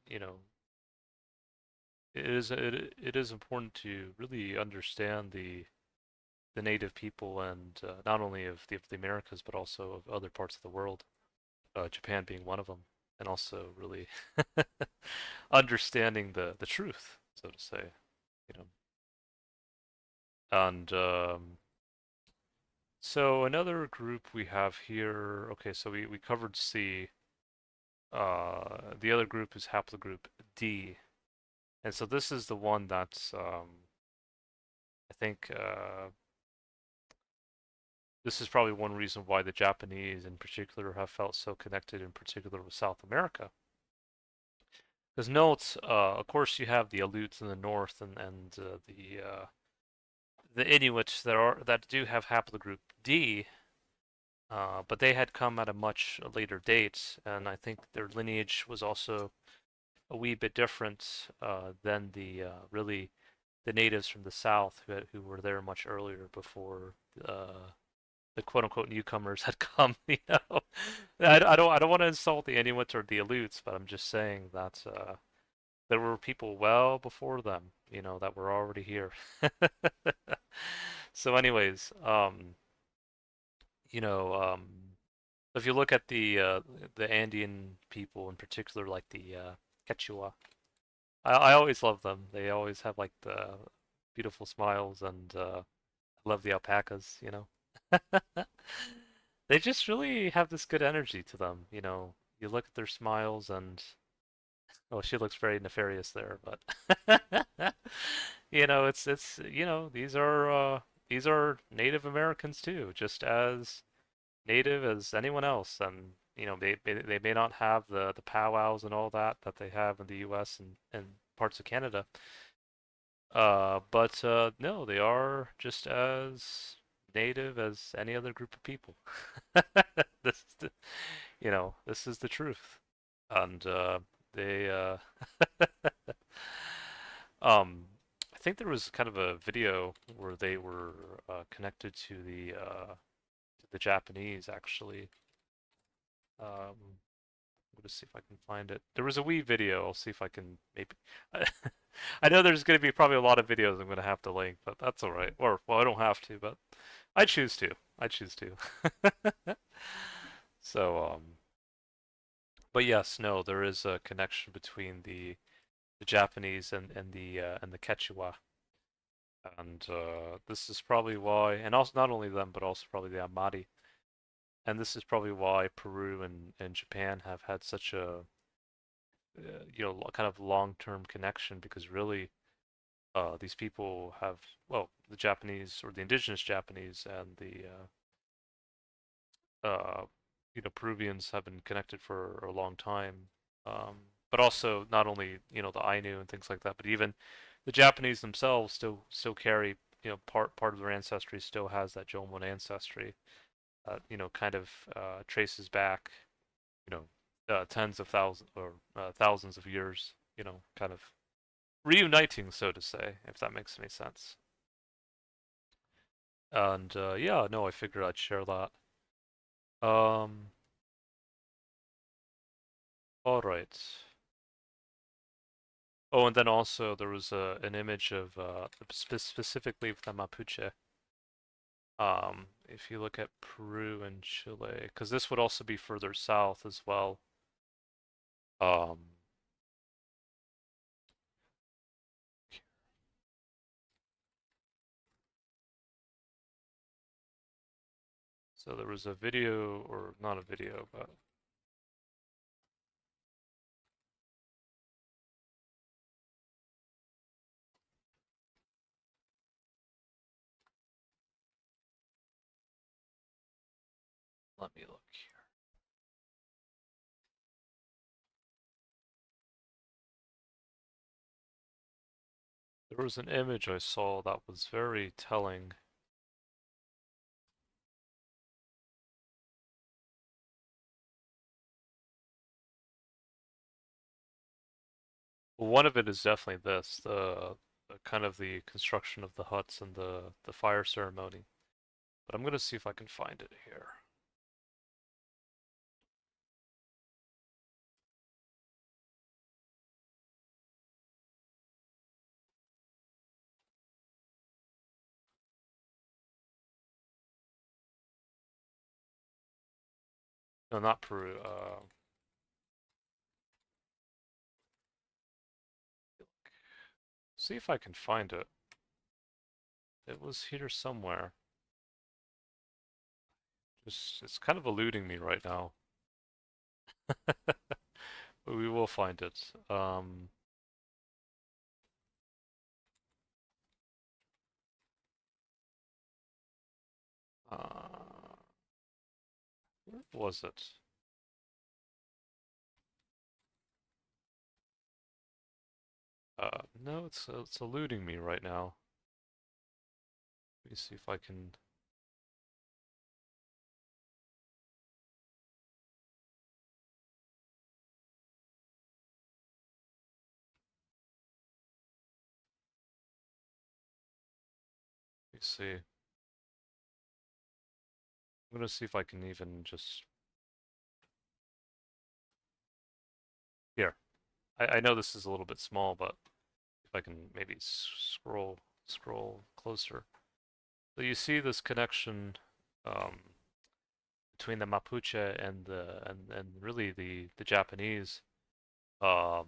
is important to really understand the native people and not only of the Americas but also of other parts of the world, Japan being one of them, and also really understanding the truth, so to say, you know. And so another group we have here. Okay, so we covered C. The other group is haplogroup D, and so this is the one that's I think this is probably one reason why the Japanese in particular have felt so connected in particular with South America. Because note, of course, you have the Aleuts in the north and the Inuit that do have haplogroup D, but they had come at a much later date, and I think their lineage was also a wee bit different than the really the natives from the south who were there much earlier before the quote unquote newcomers had come. I don't want to insult the Inuit or the Aleuts, but I'm just saying that there were people well before them, that were already here. So, anyways, you know, if you look at the Andean people in particular, like the Quechua, I always love them. They always have like the beautiful smiles, and I love the alpacas. They just really have this good energy to them. You look at their smiles and well, she looks very nefarious there, but it's these are Native Americans too, just as native as anyone else, and they may not have the powwows and all that they have in the U.S. and parts of Canada, but no, they are just as native as any other group of people. This is this is the truth, and they um I think there was kind of a video where they were connected to the Japanese actually. I'm gonna see if I can find it. There was a wee video. I'll see if I can maybe. I know there's gonna be probably a lot of videos I'm gonna have to link, but that's all right. Or well, I don't have to, but I choose to. I choose to. So but yes, no, there is a connection between the Japanese and the Quechua, and this is probably why, and also not only them, but also probably the Amari, and this is probably why Peru and Japan have had such a kind of long-term connection, because really these people have, well, the Japanese or the indigenous Japanese and the Peruvians have been connected for a long time. Um, but also not only the Ainu and things like that, but even the Japanese themselves still carry part of their ancestry still has that Jomon ancestry that kind of traces back you tens of thousands or thousands of years, kind of reuniting, so to say, if that makes any sense. And yeah, no, I figured I'd share that. Um, all right. Oh, and then also there was an image of specifically of the Mapuche. If you look at Peru and Chile, because this would also be further south as well. Um, so there was a video, or not a video, but Let me look here. There was an image I saw that was very telling. Well, one of it is definitely this, the kind of the construction of the huts and the fire ceremony. But I'm gonna see if I can find it here. No, not Peru. See if I can find it. It was here somewhere. Just, it's kind of eluding me right now. But we will find it. Uh, where was it? No, it's eluding me right now. Let me see if I can. Let me see. I'm gonna see if I can even just here. I know this is a little bit small, but if I can maybe scroll closer. So you see this connection um, between the Mapuche and and really the Japanese, um,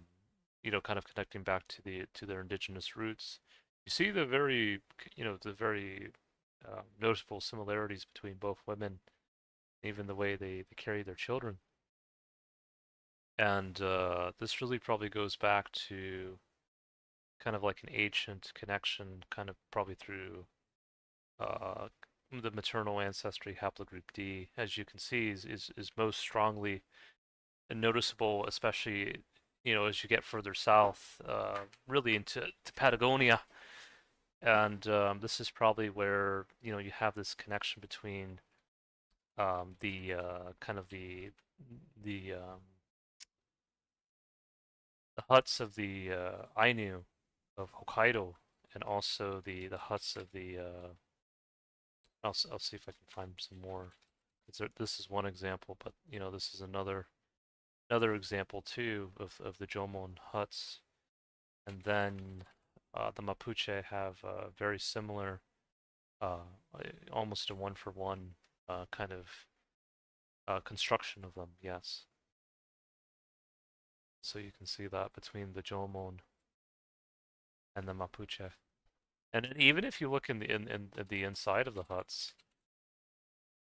kind of connecting back to their indigenous roots. You see the very, the very noticeable similarities between both women, even the way they carry their children. And this really probably goes back to kind of like an ancient connection, kind of probably through uh, the maternal ancestry haplogroup D, as you can see, is most strongly noticeable, especially as you get further south, really into Patagonia, and this is probably where you have this connection between the kind of the the huts of the Ainu of Hokkaido, and also the huts of the I'll see if I can find some more. This is one example, but this is another example too of the Jomon huts. And then the Mapuche have very similar, uh, almost a one for one kind of construction of them. Yes, so you can see that between the Jomon and the Mapuche. And even if you look in the inside of the huts,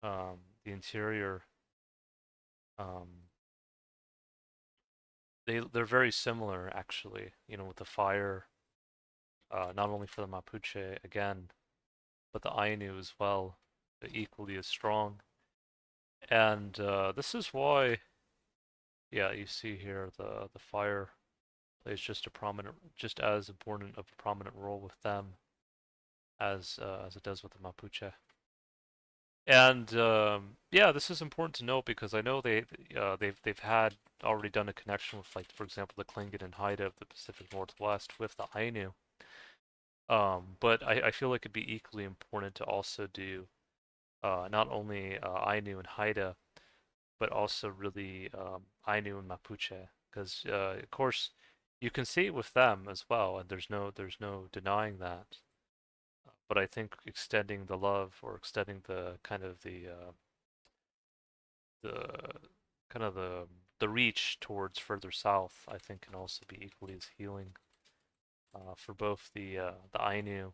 the interior, um, they're very similar actually. With the fire, not only for the Mapuche again, but the Ainu as well, equally as strong. And this is why, yeah, you see here the fire plays just as important of a prominent role with them as it does with the Mapuche. And yeah, this is important to note because I know they've had already done a connection with, like, for example, the Tlingit and Haida of the Pacific Northwest with the Ainu. But I feel like it'd be equally important to also do not only Ainu and Haida, but also really Ainu and Mapuche, because of course you can see it with them as well, and there's no denying that. But I think extending the love or extending the kind of the kind of the reach towards further south, I think can also be equally as healing for both the Ainu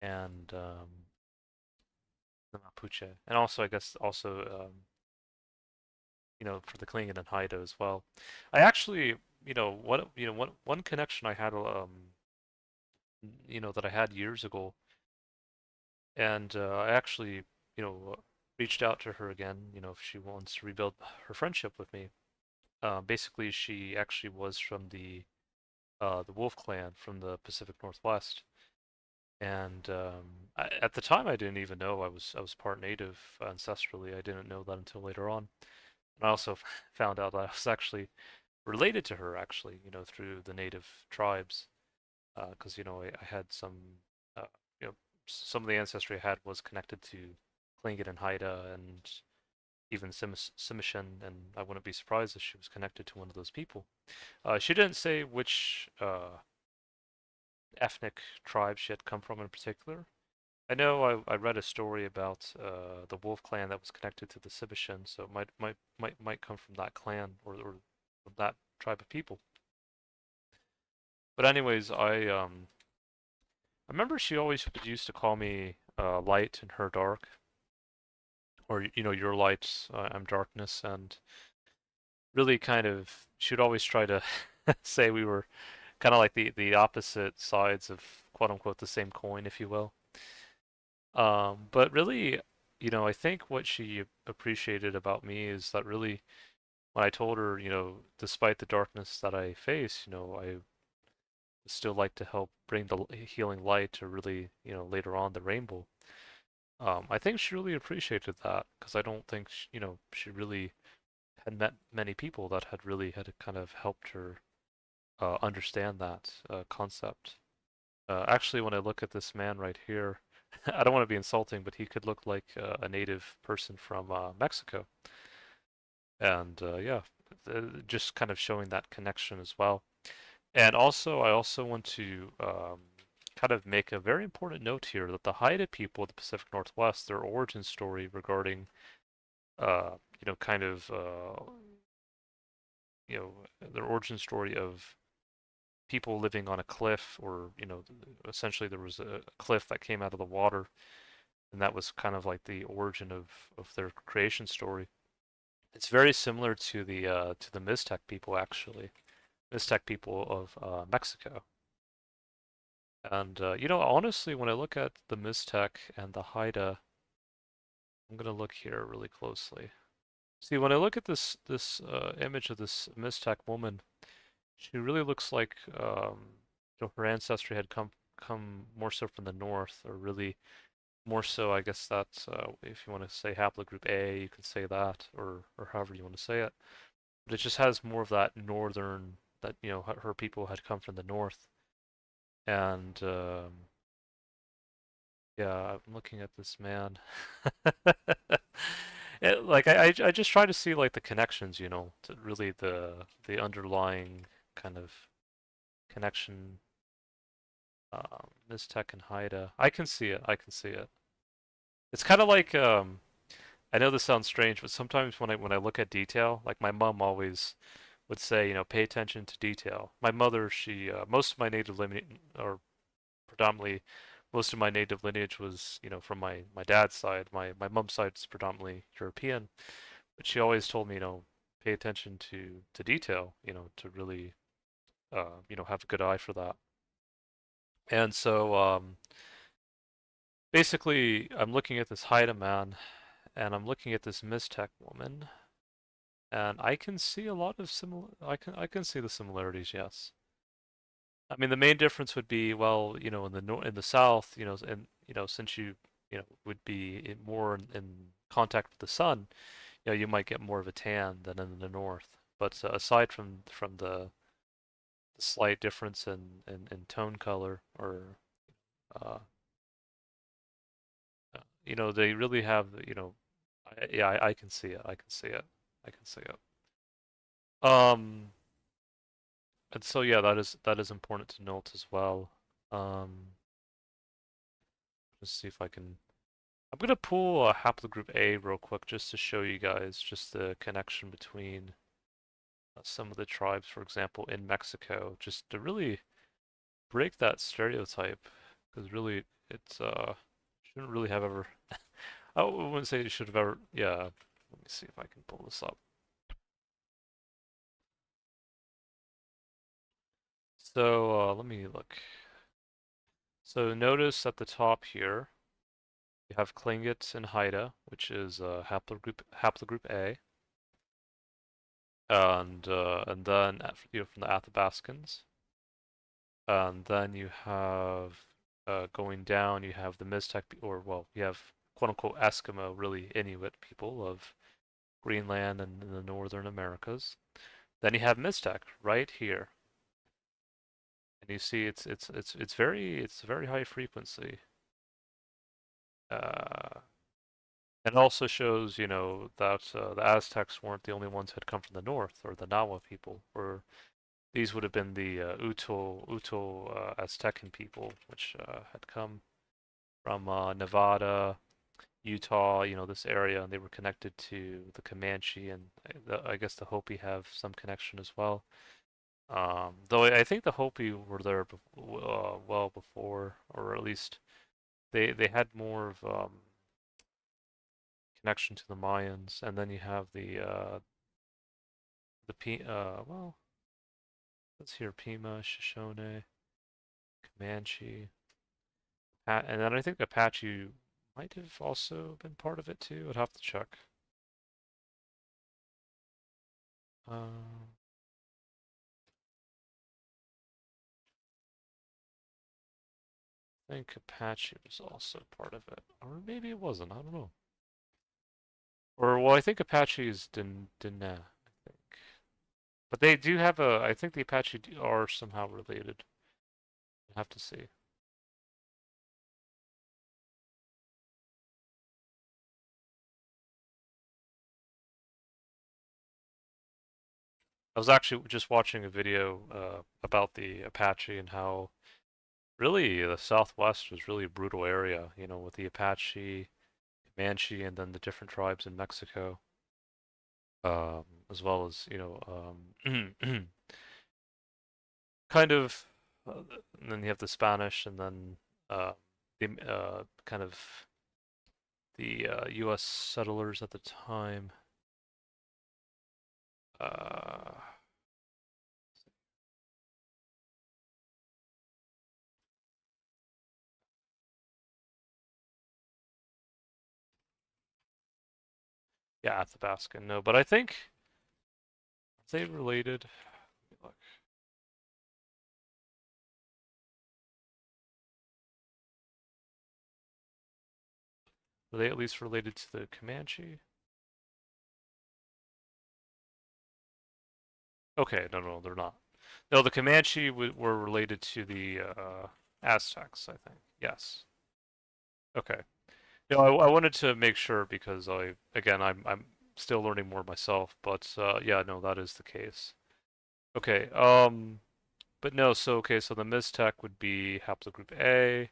and the Mapuche, and also I guess also for the Klingon and Haida as well. I actually, one connection I had, that I had years ago, and I actually, you know, reached out to her again, if she wants to rebuild her friendship with me. Basically, she actually was from the Wolf Clan from the Pacific Northwest, and at the time I didn't even know I was part native ancestrally. I didn't know that until later on. And I also found out that I was actually related to her, actually, through the native tribes, because I had uh, you know, some of the ancestry I had was connected to Tlingit and Haida and even Simishen, and I wouldn't be surprised if she was connected to one of those people. She didn't say which ethnic tribe she had come from in particular. I know I read a story about the Wolf clan that was connected to the Simishen, so it might come from that clan or from that tribe of people. But anyways, I remember she always used to call me light and her dark, or your light, I'm darkness, and really kind of she'd always try to say we were kind of like the opposite sides of quote unquote the same coin, if you will. But really, I think what she appreciated about me is that really when I told her, despite the darkness that I face, I still like to help bring the healing light to really, later on the rainbow. I think she really appreciated that because I don't think she really had met many people that had really had kind of helped her understand that concept. Actually, when I look at this man right here, I don't want to be insulting, but he could look like a native person from Mexico. And yeah, just kind of showing that connection as well. And also, I also want to kind of make a very important note here that the Haida people of the Pacific Northwest, their origin story regarding, kind of, you know, their origin story of people living on a cliff, or essentially there was a cliff that came out of the water, and that was kind of like the origin of their creation story. It's very similar to the Miztec people, actually, Miztec people of Mexico. And honestly, when I look at the Miztec and the Haida, I'm gonna look here really closely. See, when I look at this image of this Miztec woman, she really looks like her ancestry had come more so from the north, or really more so, I guess that's if you want to say haplogroup A, you can say that, or however you want to say it. But it just has more of that northern, that her people had come from the north, and yeah, I'm looking at this man. Like I just try to see like the connections, to really the underlying kind of connection. Miztec and Haida. I can see it. I can see it. It's kind of like I know this sounds strange, but sometimes when I look at detail, like my mom always would say, pay attention to detail. My mother, she most of my native lineage, or predominantly most of my native lineage was, from my dad's side. My mom's side is predominantly European, but she always told me, pay attention to detail, to really have a good eye for that. And so basically, I'm looking at this Haida man, and I'm looking at this Miztec woman, and I can see a lot of similar. I can see the similarities. Yes. I mean, the main difference would be, well, in the south, and since you would be more in contact with the sun, you might get more of a tan than in the north. But aside from the slight difference in tone color, or uh, they really have, yeah, I can see it. I can see it. I can see it. Um, and so yeah, that is important to note as well. Um, let's see if I can. I'm gonna pull a haplogroup A real quick just to show you guys just the connection between some of the tribes, for example, in Mexico, just to really break that stereotype, because really it's shouldn't really have ever. I wouldn't say it should have ever. Yeah, let me see if I can pull this up. So let me look. So notice at the top here. You have Tlingit and Haida, which is haplogroup A, and then from the Athabascans, and then you have going down, you have the Miztec, or well, you have quote unquote Eskimo, really Inuit people of Greenland and the northern Americas. Then you have Miztec right here, and you see it's very high frequency. Uh, it also shows, that the Aztecs weren't the only ones who had come from the north, or the Nahua people, or these would have been the Uto Aztecan people, which had come from Nevada, Utah, this area, and they were connected to the Comanche, and I guess the Hopi have some connection as well. Though I think the Hopi were there well before, or at least they had more of connection to the Mayans, and then you have well, let's hear Pima, Shoshone, Comanche, and then I think Apache might have also been part of it too. I'd have to check. Uh, I think Apache was also part of it, or maybe it wasn't. I don't know. Or well, I think Apache is Diné, I think, but they do have a. I think the Apache are somehow related. I have to see. I was actually just watching a video about the Apache and how really the Southwest was really a brutal area, with the Apache, Comanche, and then the different tribes in Mexico, as well as, kind of, and then you have the Spanish, and then the kind of the U.S. settlers at the time. Uh, yeah, Athabascan, no, but I think are they related? Let me look. Are they at least related to the Comanche? Okay, no, they're not. No, the Comanche were related to the Aztecs, I think. Yes. Okay. No, I wanted to make sure because again, I'm still learning more myself, but yeah, no, that is the case. Okay. But no, so the Miztec would be haplogroup A,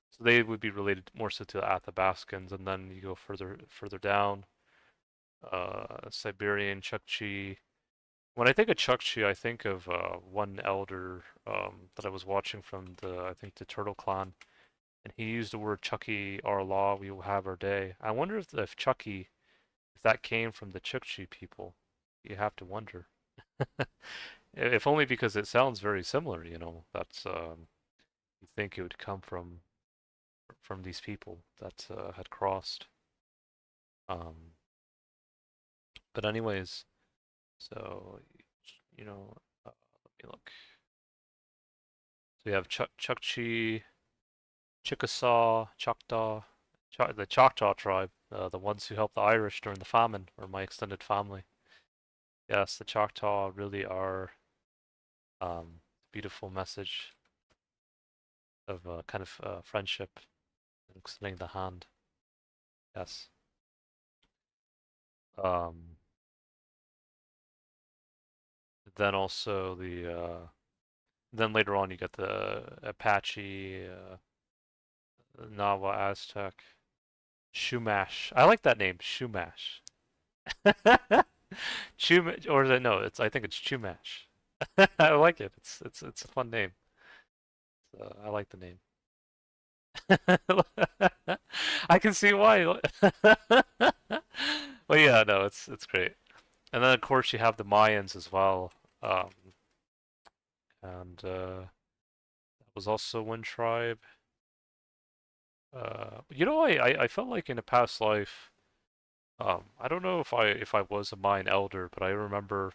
so they would be related more so to the Athabascans, and then you go further down, Siberian Chukchi. When I think of Chukchi, I think of one elder that I was watching from I think the Turtle Clan, and he used the word Chucky our law, we will have our day. I wonder if Chucky, if that came from the Chukchi people. You have to wonder. If only because it sounds very similar, That's you think it would come from these people that had crossed. Um, but anyways, so you know, let me look. So you have Chukchi, Chickasaw, Choctaw, the Choctaw tribe, the ones who helped the Irish during the famine, or my extended family. Yes, the Choctaw really are beautiful message of kind of friendship and extending the hand. Yes. Um, then also then later on you get the Apache, Nahua Aztec, Shumash. I like that name, Shumash. Or no, I think it's Chumash. I like it. It's a fun name. I like the name. I can see why. Well, yeah, no, it's great. And then of course you have the Mayans as well. Um, and that was also one tribe. I felt like in a past life, I don't know if I was a Mayan elder, but I remember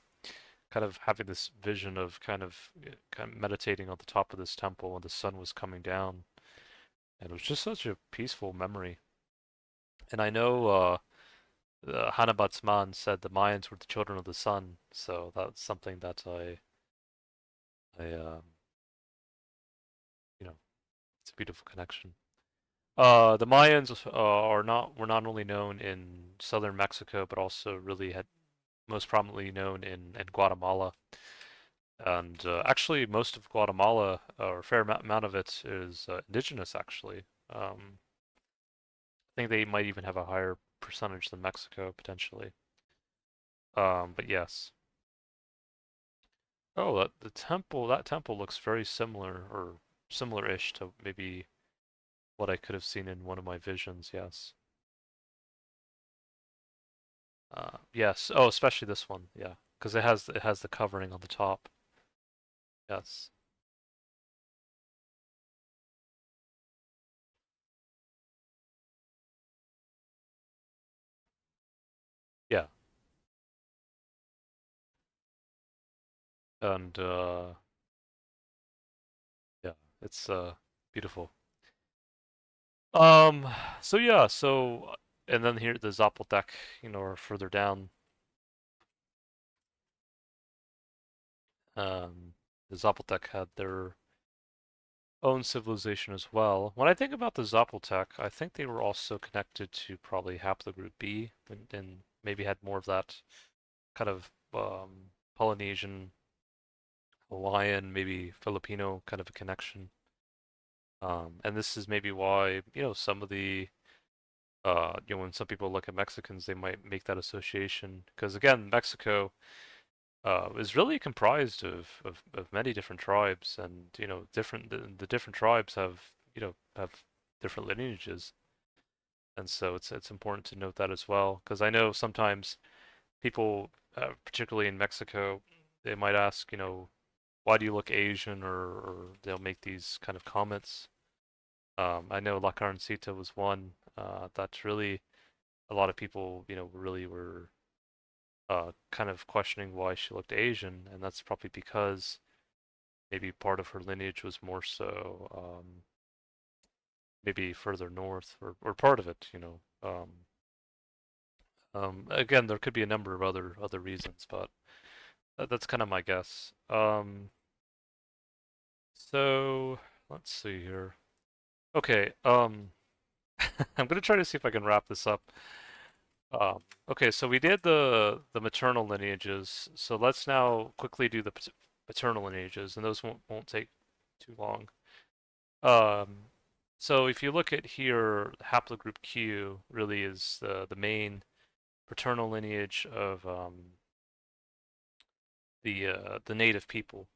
kind of having this vision of kind of meditating on the top of this temple when the sun was coming down, and it was just such a peaceful memory. And I know Hannah Batsman said the Mayans were the children of the sun, so that's something that I you know, it's a beautiful connection. The Mayans are not were not only known in southern Mexico, but also really had most prominently known in Guatemala. And actually, most of Guatemala, or a fair amount of it, is indigenous. Actually, I think they might even have a higher percentage than Mexico potentially. But yes. Oh, that temple looks very similar or similar-ish to maybe what I could have seen in one of my visions. Yes. Yes. Oh, especially this one. Yeah, because it has the covering on the top. Yes. Yeah. And yeah, it's beautiful. Um. So yeah. And then here the Zapotec, are further down. Um, the Zapotec had their own civilization as well. When I think about the Zapotec, I think they were also connected to probably haplogroup B, and maybe had more of that kind of Polynesian, Hawaiian, maybe Filipino kind of a connection. And this is maybe why, some of the, when some people look at Mexicans, they might make that association. Because again, Mexico is really comprised of many different tribes, and the different tribes have different lineages, and so it's important to note that as well. Because I know sometimes people, particularly in Mexico, they might ask, why do you look Asian, or they'll make these kind of comments. I know La Carmencita was one that really a lot of people, really were kind of questioning why she looked Asian, and that's probably because maybe part of her lineage was more so maybe further north, or part of it, again, there could be a number of other reasons, but that's kind of my guess. So let's see here. Okay, I'm gonna try to see if I can wrap this up. Okay, so we did the maternal lineages, so let's now quickly do the paternal lineages, and those won't take too long. Um, so if you look at here, haplogroup Q really is the main paternal lineage of the native people,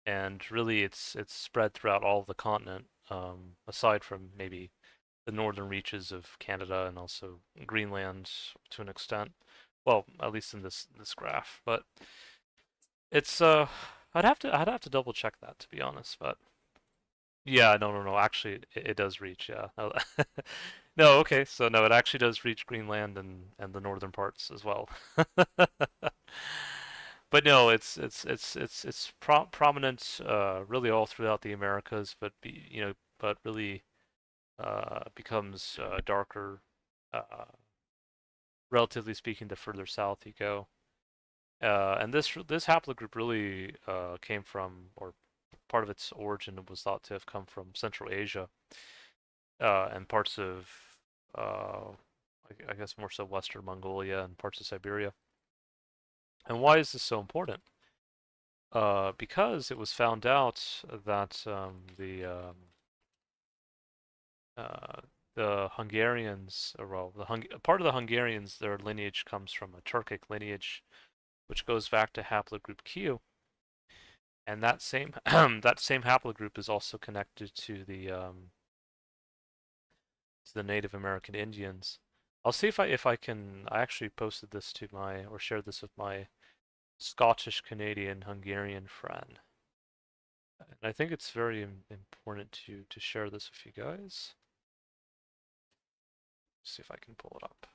and really it's spread throughout all of the continent, aside from maybe the northern reaches of Canada and also Greenland to an extent. Well, at least in this graph, but it's I'd have to double check that to be honest, but yeah, no. Actually, it does reach. Yeah. No, no, okay. So no, it actually does reach Greenland and the northern parts as well. But no, it's prominent really all throughout the Americas, but really becomes darker, relatively speaking, the further south you go. And this haplogroup really came from, or part of its origin was thought to have come from Central Asia, and parts of, uh, I guess more so Western Mongolia and parts of Siberia. And why is this so important? Because it was found out that uh, the Hungarians, or well, part of the Hungarians, their lineage comes from a Turkic lineage, which goes back to haplogroup Q, and that same that same haplogroup is also connected to the Native American Indians. I'll see if I can. I actually posted this to my, or shared this with my Scottish Canadian Hungarian friend, and I think it's very important to share this with you guys. See if I can pull it up.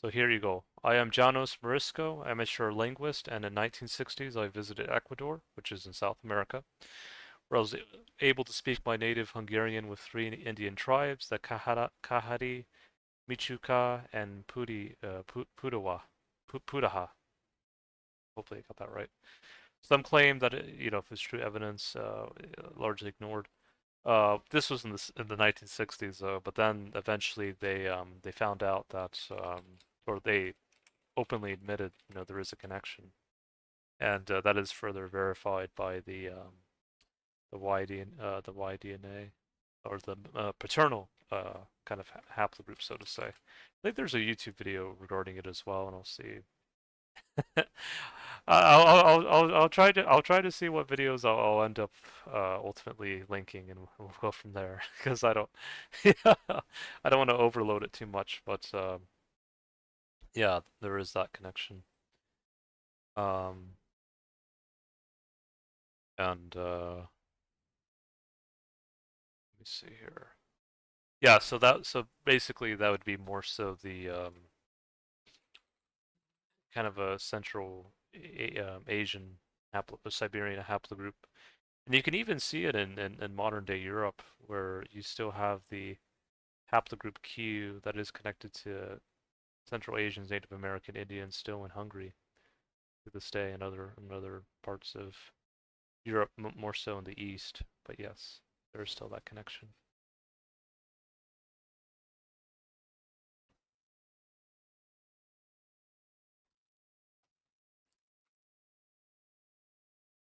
So here you go. I am Janos Marisco, amateur linguist, and in 1960s I visited Ecuador, which is in South America, where I was able to speak my native Hungarian with three Indian tribes, the Kahari, Michuka, and Pudaha. Hopefully I got that right. Some claim that if it's true evidence, largely ignored. This was in the 1960s, but then eventually they found out that or they openly admitted there is a connection, and that is further verified by the Y-DNA or the paternal kind of haplogroup, so to say. I think there's a YouTube video regarding it as well, and I'll see. I'll try to see what videos I'll end up ultimately linking, and we'll go from there. Because I don't, yeah, I don't want to overload it too much. But yeah, there is that connection. Um, and let me see here. Yeah, so basically that would be more so the kind of a Central Asian Siberian haplogroup. And you can even see it in modern day Europe, where you still have the haplogroup Q that is connected to Central Asians, Native American Indians still in Hungary to this day, and other parts of Europe, more so in the east. But yes, there is still that connection.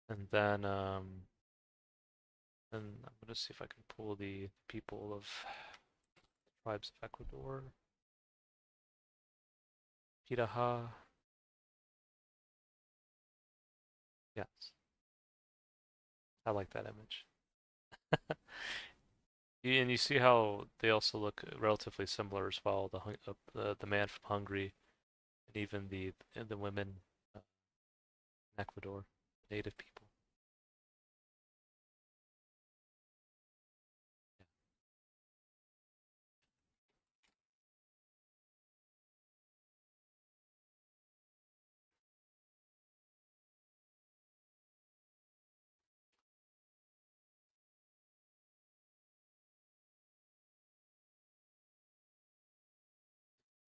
And then I'm gonna see if I can pull the people of tribes of Ecuador. Piraha. Yes, I like that image. And you see how they also look relatively similar as well. The man from Hungary, and even the women in Ecuador, native people.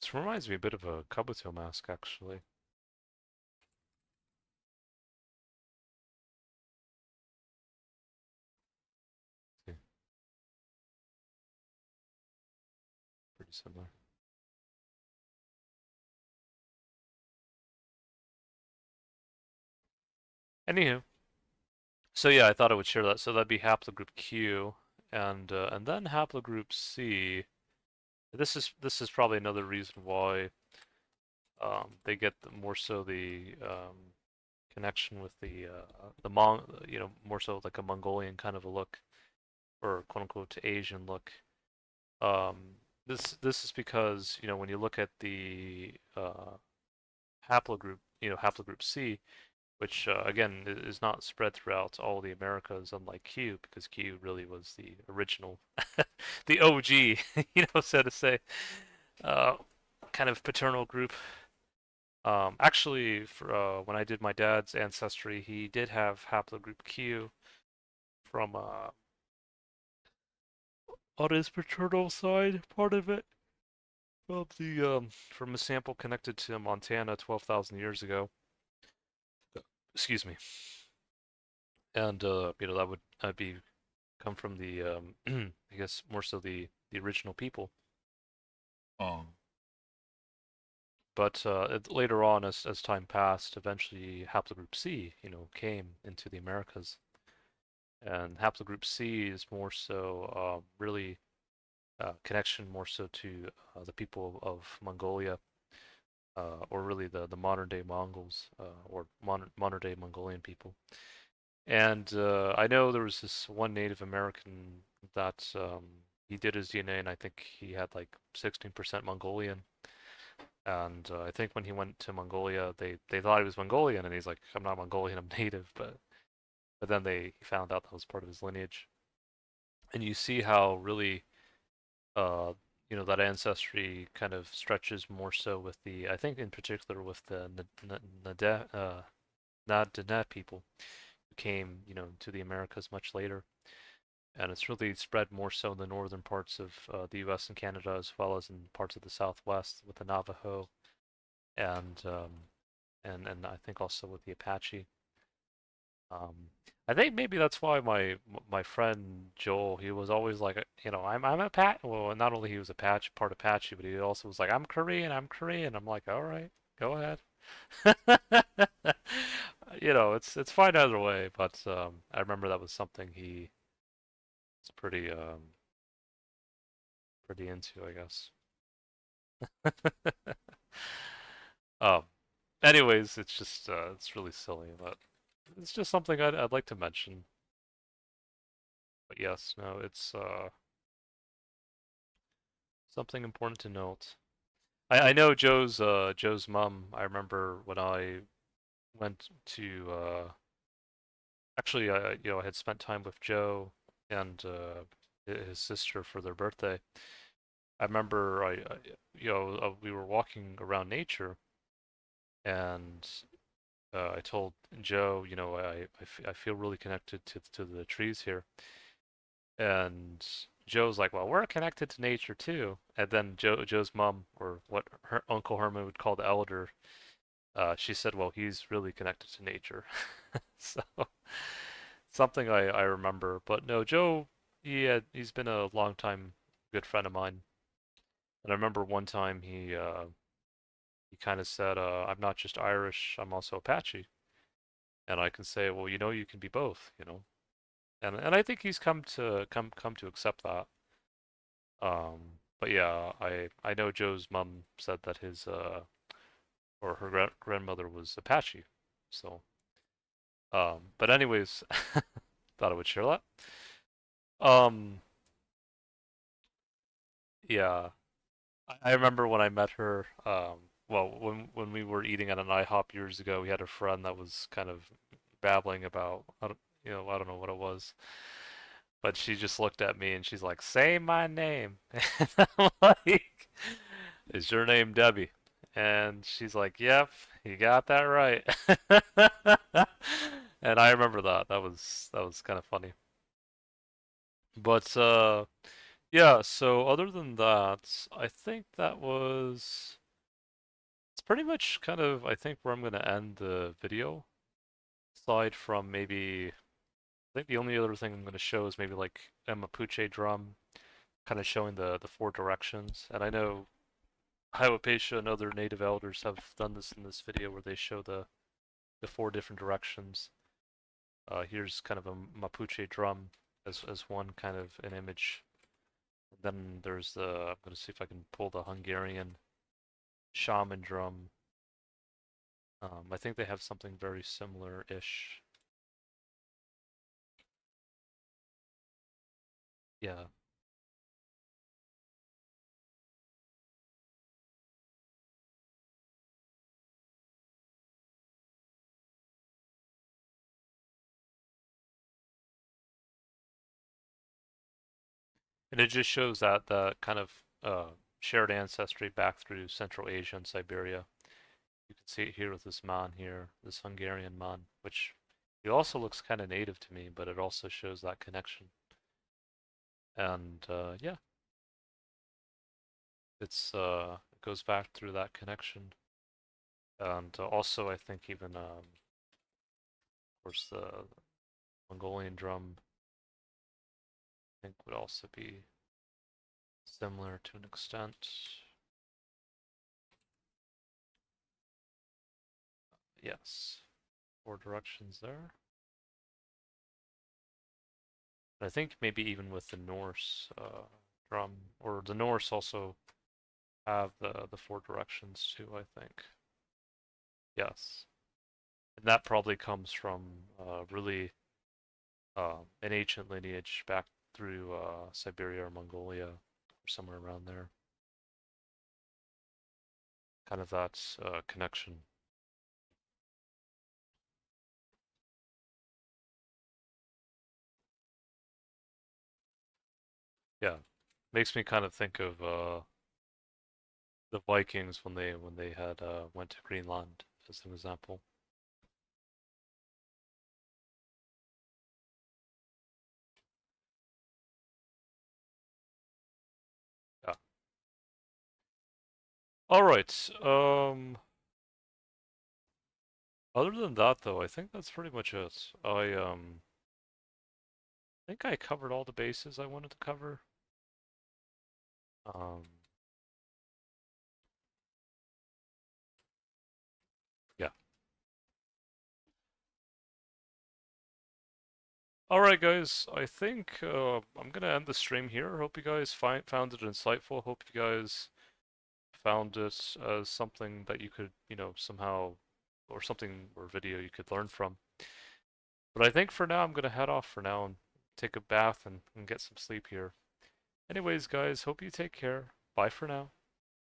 This reminds me a bit of a Kabuto mask, actually. Yeah, pretty similar. Anywho, so yeah, I thought I would share that. So that'd be haplogroup Q, and then haplogroup C. This is probably another reason why they get more so the connection with the more so like a Mongolian kind of a look, or quote unquote Asian look. Um, this is because when you look at the haplogroup, haplogroup C, which again is not spread throughout all the Americas, unlike Q, because Q really was the original, the OG, so to say, uh, kind of paternal group. Actually, when I did my dad's ancestry, he did have haplogroup Q from on his paternal side, part of it, from a sample connected to Montana 12,000 years ago. Excuse me. And that would be come from the I guess more so the original people. Oh. But later on, as time passed, eventually haplogroup C, came into the Americas, and haplogroup C is more so really connection more so to the people of Mongolia, or really the modern day Mongols, or modern day Mongolian people. And I know there was this one Native American that he did his DNA, and I think he had like 16% Mongolian. And I think when he went to Mongolia, they thought he was Mongolian, and he's like, "I'm not Mongolian, I'm native." But then he found out that was part of his lineage. And you see how really, uh, that ancestry kind of stretches more so with the, I think in particular with the Nada people who came, to the Americas much later. And it's really spread more so in the northern parts of the U.S. and Canada, as well as in parts of the Southwest with the Navajo and and I think also with the Apache. Um, I think maybe that's why my friend Joel, he was always like, I'm Apache. Well, not only he was Apache, part Apache, but he also was like, I'm Korean, I'm Korean. I'm like, all right, go ahead. It's fine either way, but I remember that was something he was pretty into, I guess. Um, anyways, it's just it's really silly, but it's just something I'd like to mention. But yes, no, it's something important to note. I know Joe's mom. I remember when I went to actually I had spent time with Joe and his sister for their birthday. I remember we were walking around nature and I told Joe, I feel really connected to the trees here. And Joe's like, well, we're connected to nature too. And then Joe's mom, or what her Uncle Herman would call the elder, she said, well, he's really connected to nature. So something I remember. But no, Joe, he's been a long time good friend of mine. And I remember one time he kind of said, I'm not just Irish, I'm also Apache. And I can say, well, you can be both. And I think he's come to accept that. But yeah, I know Joe's mom said that his or her grandmother was Apache. So but anyways, thought I would share that. Um, yeah, I remember when I met her. Well, when we were eating at an IHOP years ago, we had a friend that was kind of babbling about I don't know what it was, but she just looked at me and she's like, "Say my name," and I'm like, "Is your name Debbie?" And she's like, "Yep, you got that right." And I remember that. That was kind of funny. But yeah, so other than that, I think that was it's pretty much kind of I think where I'm gonna end the video. Aside from maybe I think the only other thing I'm gonna show is maybe like a Mapuche drum, kind of showing the four directions. And I know Hywopatia and other native elders have done this in this video where they show the four different directions. Here's kind of a Mapuche drum as one kind of an image. Then there's I'm gonna see if I can pull the Hungarian shaman drum. I think they have something very similar-ish. Yeah, and it just shows that the kind of shared ancestry back through Central Asia and Siberia. You can see it here with this man here, this Hungarian man, which he also looks kind of native to me, but it also shows that connection. And yeah, it goes back through that connection. And also, I think even of course the Mongolian drum, I think would also be similar to an extent. Yes, four directions there. I think maybe even with the Norse drum, or the Norse also have the four directions too, I think. Yes. And that probably comes from really an ancient lineage back through Siberia or Mongolia or somewhere around there. Kind of that connection. Yeah. Makes me kind of think of the Vikings when they had went to Greenland as an example. Yeah. All right. Other than that though, I think that's pretty much it. I think I covered all the bases I wanted to cover. Um, yeah. All right, guys. I think I'm gonna end the stream here. Hope you guys found it insightful. Hope you guys found it as something that you could, somehow, or something or video you could learn from. But I think for now, I'm gonna head off for now and take a bath and get some sleep here. Anyways, guys, hope you take care. Bye for now.